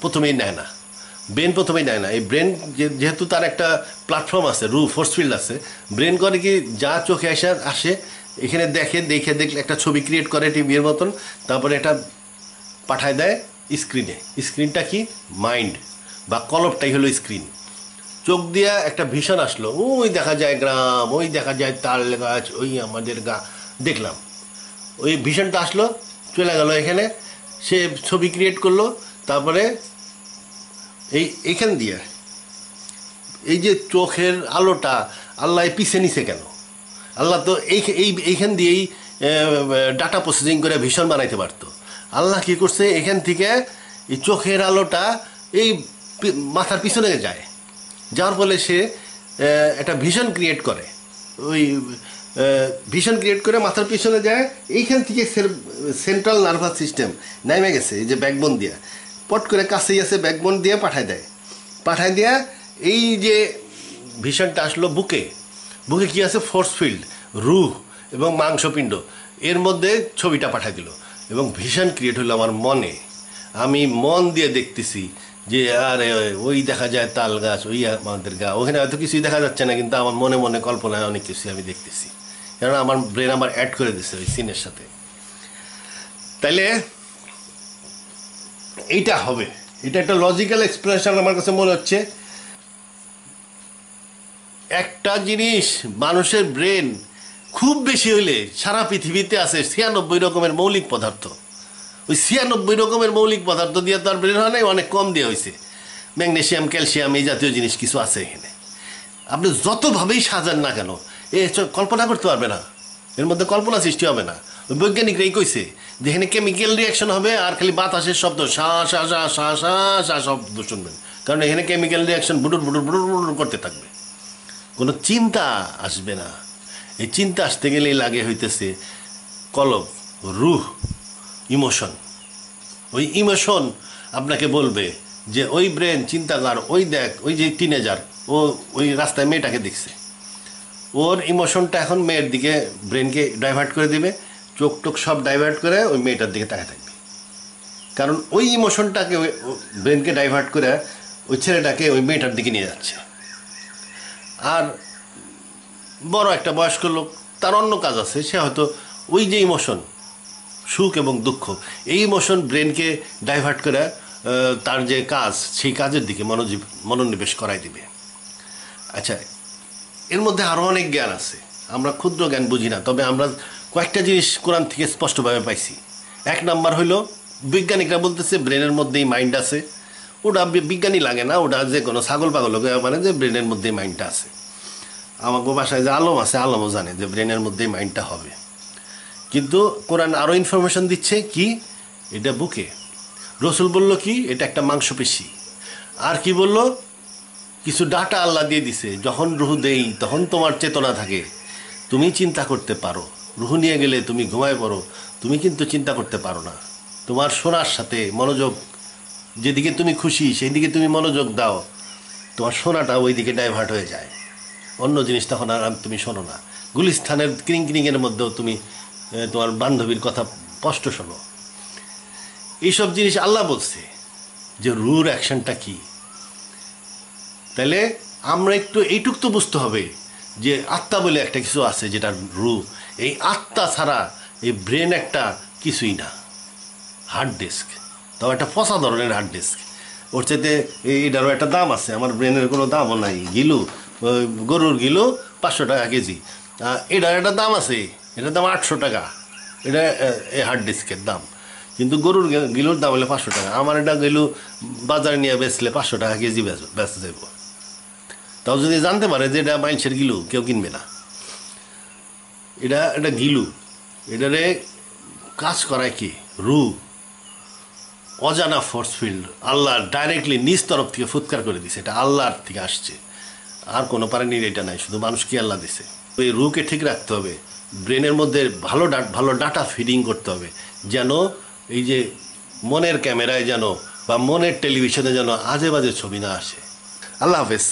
প্রথমেই নেয় না, এই ব্রেন যেহেতু তার একটা প্ল্যাটফর্ম আছে, ফোর্স ফিল্ড আছে, ব্রেন করে কি যা চোখে আসে এখানে দেখলে একটা ছবি ক্রিয়েট করে টিভির মতন, তারপরে এটা পাঠায় দেয় স্ক্রিনে। স্ক্রিনটা কি, মাইন্ড বা কলবটাই হলো স্ক্রিন। চোখ দিয়া একটা ভিশন আসলো, ওই দেখা যায় গ্রাম, ওই দেখা যায় তাল গাছ, ওই আমাদের দেখলাম, ওই ভিশনটা আসলো, চলে গেল এখানে, সে ছবি ক্রিয়েট করলো। তারপরে এইখান দিয়ে এই যে চোখের আলোটা আল্লাহ পিছে নিছে কেন? আল্লাহ তো এইখান দিয়েই ডাটা প্রসেসিং করে ভিশন বানাইতে পারতো। আল্লাহ কী করছে, এখান থেকে এই চোখের আলোটা এই মাথার পিছনে যায়, যার ফলে সে একটা ভিশন ক্রিয়েট করে। ওই ভিশন ক্রিয়েট করে মাথার পিছনে যায়, এইখান থেকে সেন্ট্রাল নার্ভাস সিস্টেম নেমে গেছে, এই যে ব্যাকবোন দিয়ে পট করে কাছেই আছে, ব্যাকবোন দিয়ে পাঠায় দেয়া এই যে ভিশনটা আসলো বুকে কি আছে, ফোর্স ফিল্ড, রুহ এবং মাংসপিণ্ড, এর মধ্যে ছবিটা পাঠায় দিল, এবং ভিশন ক্রিয়েট হলো আমার মনে। আমি মন দিয়ে দেখতেছি যে আরে ওই দেখা যায় তাল গাছ, ওই আমাদের গা, ওখানে হয়তো কিছুই দেখা যাচ্ছে না, কিন্তু আমার মনে মনে কল্পনায় অনেক কিছুই আমি দেখতেছি, কারণ আমার ব্রেন আমার অ্যাড করে দিচ্ছে ওই সিনের সাথে। তাইলে এইটা হবে, এটা একটা লজিক্যাল এক্সপ্লেনেশন আমার কাছে মনে হচ্ছে। একটা জিনিস, মানুষের ব্রেন খুব বেশি হইলে সারা পৃথিবীতে আছে 96 রকমের মৌলিক পদার্থ। ওই 96 রকমের মৌলিক পদার্থ দিয়ে তার ব্রেন হয় নাই, অনেক কম দিয়ে হয়েছে। ম্যাগনেশিয়াম, ক্যালসিয়াম, এই জাতীয় জিনিস কিছু আছে এখানে। আপনি যতভাবেই সাজান না কেন, কল্পনা করতে পারবে না, এর মধ্যে কল্পনা সৃষ্টি হবে না। ওই বৈজ্ঞানিকরাই কইছে যে এখানে কেমিক্যাল রিয়াকশন হবে, আর খালি বাতাসের শব্দ, শা শা শা শা শা শা শব্দ শুনবেন, কারণ এখানে কেমিক্যাল রিয়াকশন বুটুর বুটুর বুটুর বুটুর করতে থাকবে, কোনো চিন্তা আসবে না। এই চিন্তা আসতে গেলেই লাগে হইতেছে কলব, রুহ, ইমোশন। ওই ইমোশন আপনাকে বলবে যে ওই ব্রেন চিন্তা কর, ওই দেখ, ওই যে টিনেজার, ও ওই রাস্তায় মেয়েটাকে দেখছে, ওর ইমোশনটা এখন মেয়ের দিকে ব্রেনকে ডাইভার্ট করে দিবে, চোখ টোক সব ডাইভার্ট করে ওই মেয়েটার দিকে তাকায় থাকবে, কারণ ওই ইমোশনটাকে ব্রেনকে ডাইভার্ট করে ওই ছেলেটাকে ওই মেয়েটার দিকে নিয়ে যাচ্ছে। আর বড় একটা বয়স্ক লোক, তার অন্য কাজ আছে, সে হয়তো ওই যে ইমোশন, সুখ এবং দুঃখ, এই ইমোশন ব্রেনকে ডাইভার্ট করে তার যে কাজ, সেই কাজের দিকে মনোনিবেশ করাই দিবে। আচ্ছা, এর মধ্যে আরও অনেক জ্ঞান আছে, আমরা ক্ষুদ্র জ্ঞান বুঝি না, তবে আমরা কয়েকটা জিনিস কোরআন থেকে স্পষ্টভাবে পাইছি। এক নাম্বার হইল, বিজ্ঞানিকরা বলতেছে ব্রেনের মধ্যেই মাইন্ড আছে। ওটা বিজ্ঞানী লাগে না, ওটা যে কোনো ছাগল পাগল মানে যে ব্রেনের মধ্যেই মাইন্ডটা আছে। আমাকে বাসায় যে আলম আছে, আলমও জানে যে ব্রেনের মধ্যেই মাইন্ডটা হবে, কিন্তু কোরআন আরও ইনফরমেশন দিচ্ছে কি, এটা বুকে। রসুল বলল কি, এটা একটা মাংসপেশি। আর কি বলল, কিছু ডাটা আল্লাহ দিয়ে দিছে, যখন রুহ দেই তখন তোমার চেতনা থাকে, তুমি চিন্তা করতে পারো। রুহ নিয়ে গেলে তুমি ঘুমায় পড়ো, তুমি কিন্তু চিন্তা করতে পারো না। তোমার শোনার সাথে মনোযোগ, যেদিকে তুমি খুশি সেই দিকে তুমি মনোযোগ দাও, তোমার শোনাটা ওই দিকে ডাইভার্ট হয়ে যায়, অন্য জিনিস তখন আর তুমি শোনো না। গুলিস্থানের ক্রিংক্রিংয়ের মধ্যেও তুমি তোমার বান্ধবীর কথা স্পষ্ট শোনো। এইসব জিনিস আল্লাহ বলছে যে রুর অ্যাকশনটা কি। তাহলে আমরা একটু এইটুক তো বুঝতে হবে যে আত্মা বলে একটা কিছু আছে, যেটা রু। এই আত্মা ছাড়া এই ব্রেন একটা কিছুই না। হার্ড ডিস্ক, তাও একটা ফসা ধরনের হার্ড ডিস্ক। ওর চাইতে এইটারও একটা দাম আছে, আমার ব্রেনের কোনো দামও নাই। গিলু, গরুর গিলু 500 টাকা কেজি, এটার একটা দাম আছে, এটার দাম 800 টাকা। এটা এই হার্ড ডিস্কের দাম। কিন্তু গরুর গিলুর দাম হলে 500 টাকা। আমার এটা গিলু বাজারে নিয়ে বেচলে 500 টাকা কেজি বেচে যাব। তাও যদি জানতে পারে যে এটা মানুষের গিলু, কেউ কিনবে না। এটা গিলু, এটারে কাজ করায় কি? রু, অজানা ফোর্স ফিল্ড। আল্লাহ ডাইরেক্টলি নিজ তরফ থেকে ফুৎকার করে দিছে, এটা আল্লাহর থেকে আসছে, আর কোনো পারেনি এটা নাই, শুধু মানুষকে আল্লাহ দিছে। ওই রুকে ঠিক রাখতে হবে, ব্রেনের মধ্যে ভালো ডাটা ফিডিং করতে হবে, যেন এই যে মনের ক্যামেরায় যেন বা মনের টেলিভিশনে যেন আজে বাজে ছবি না আসে। আল্লাহ হাফেজ।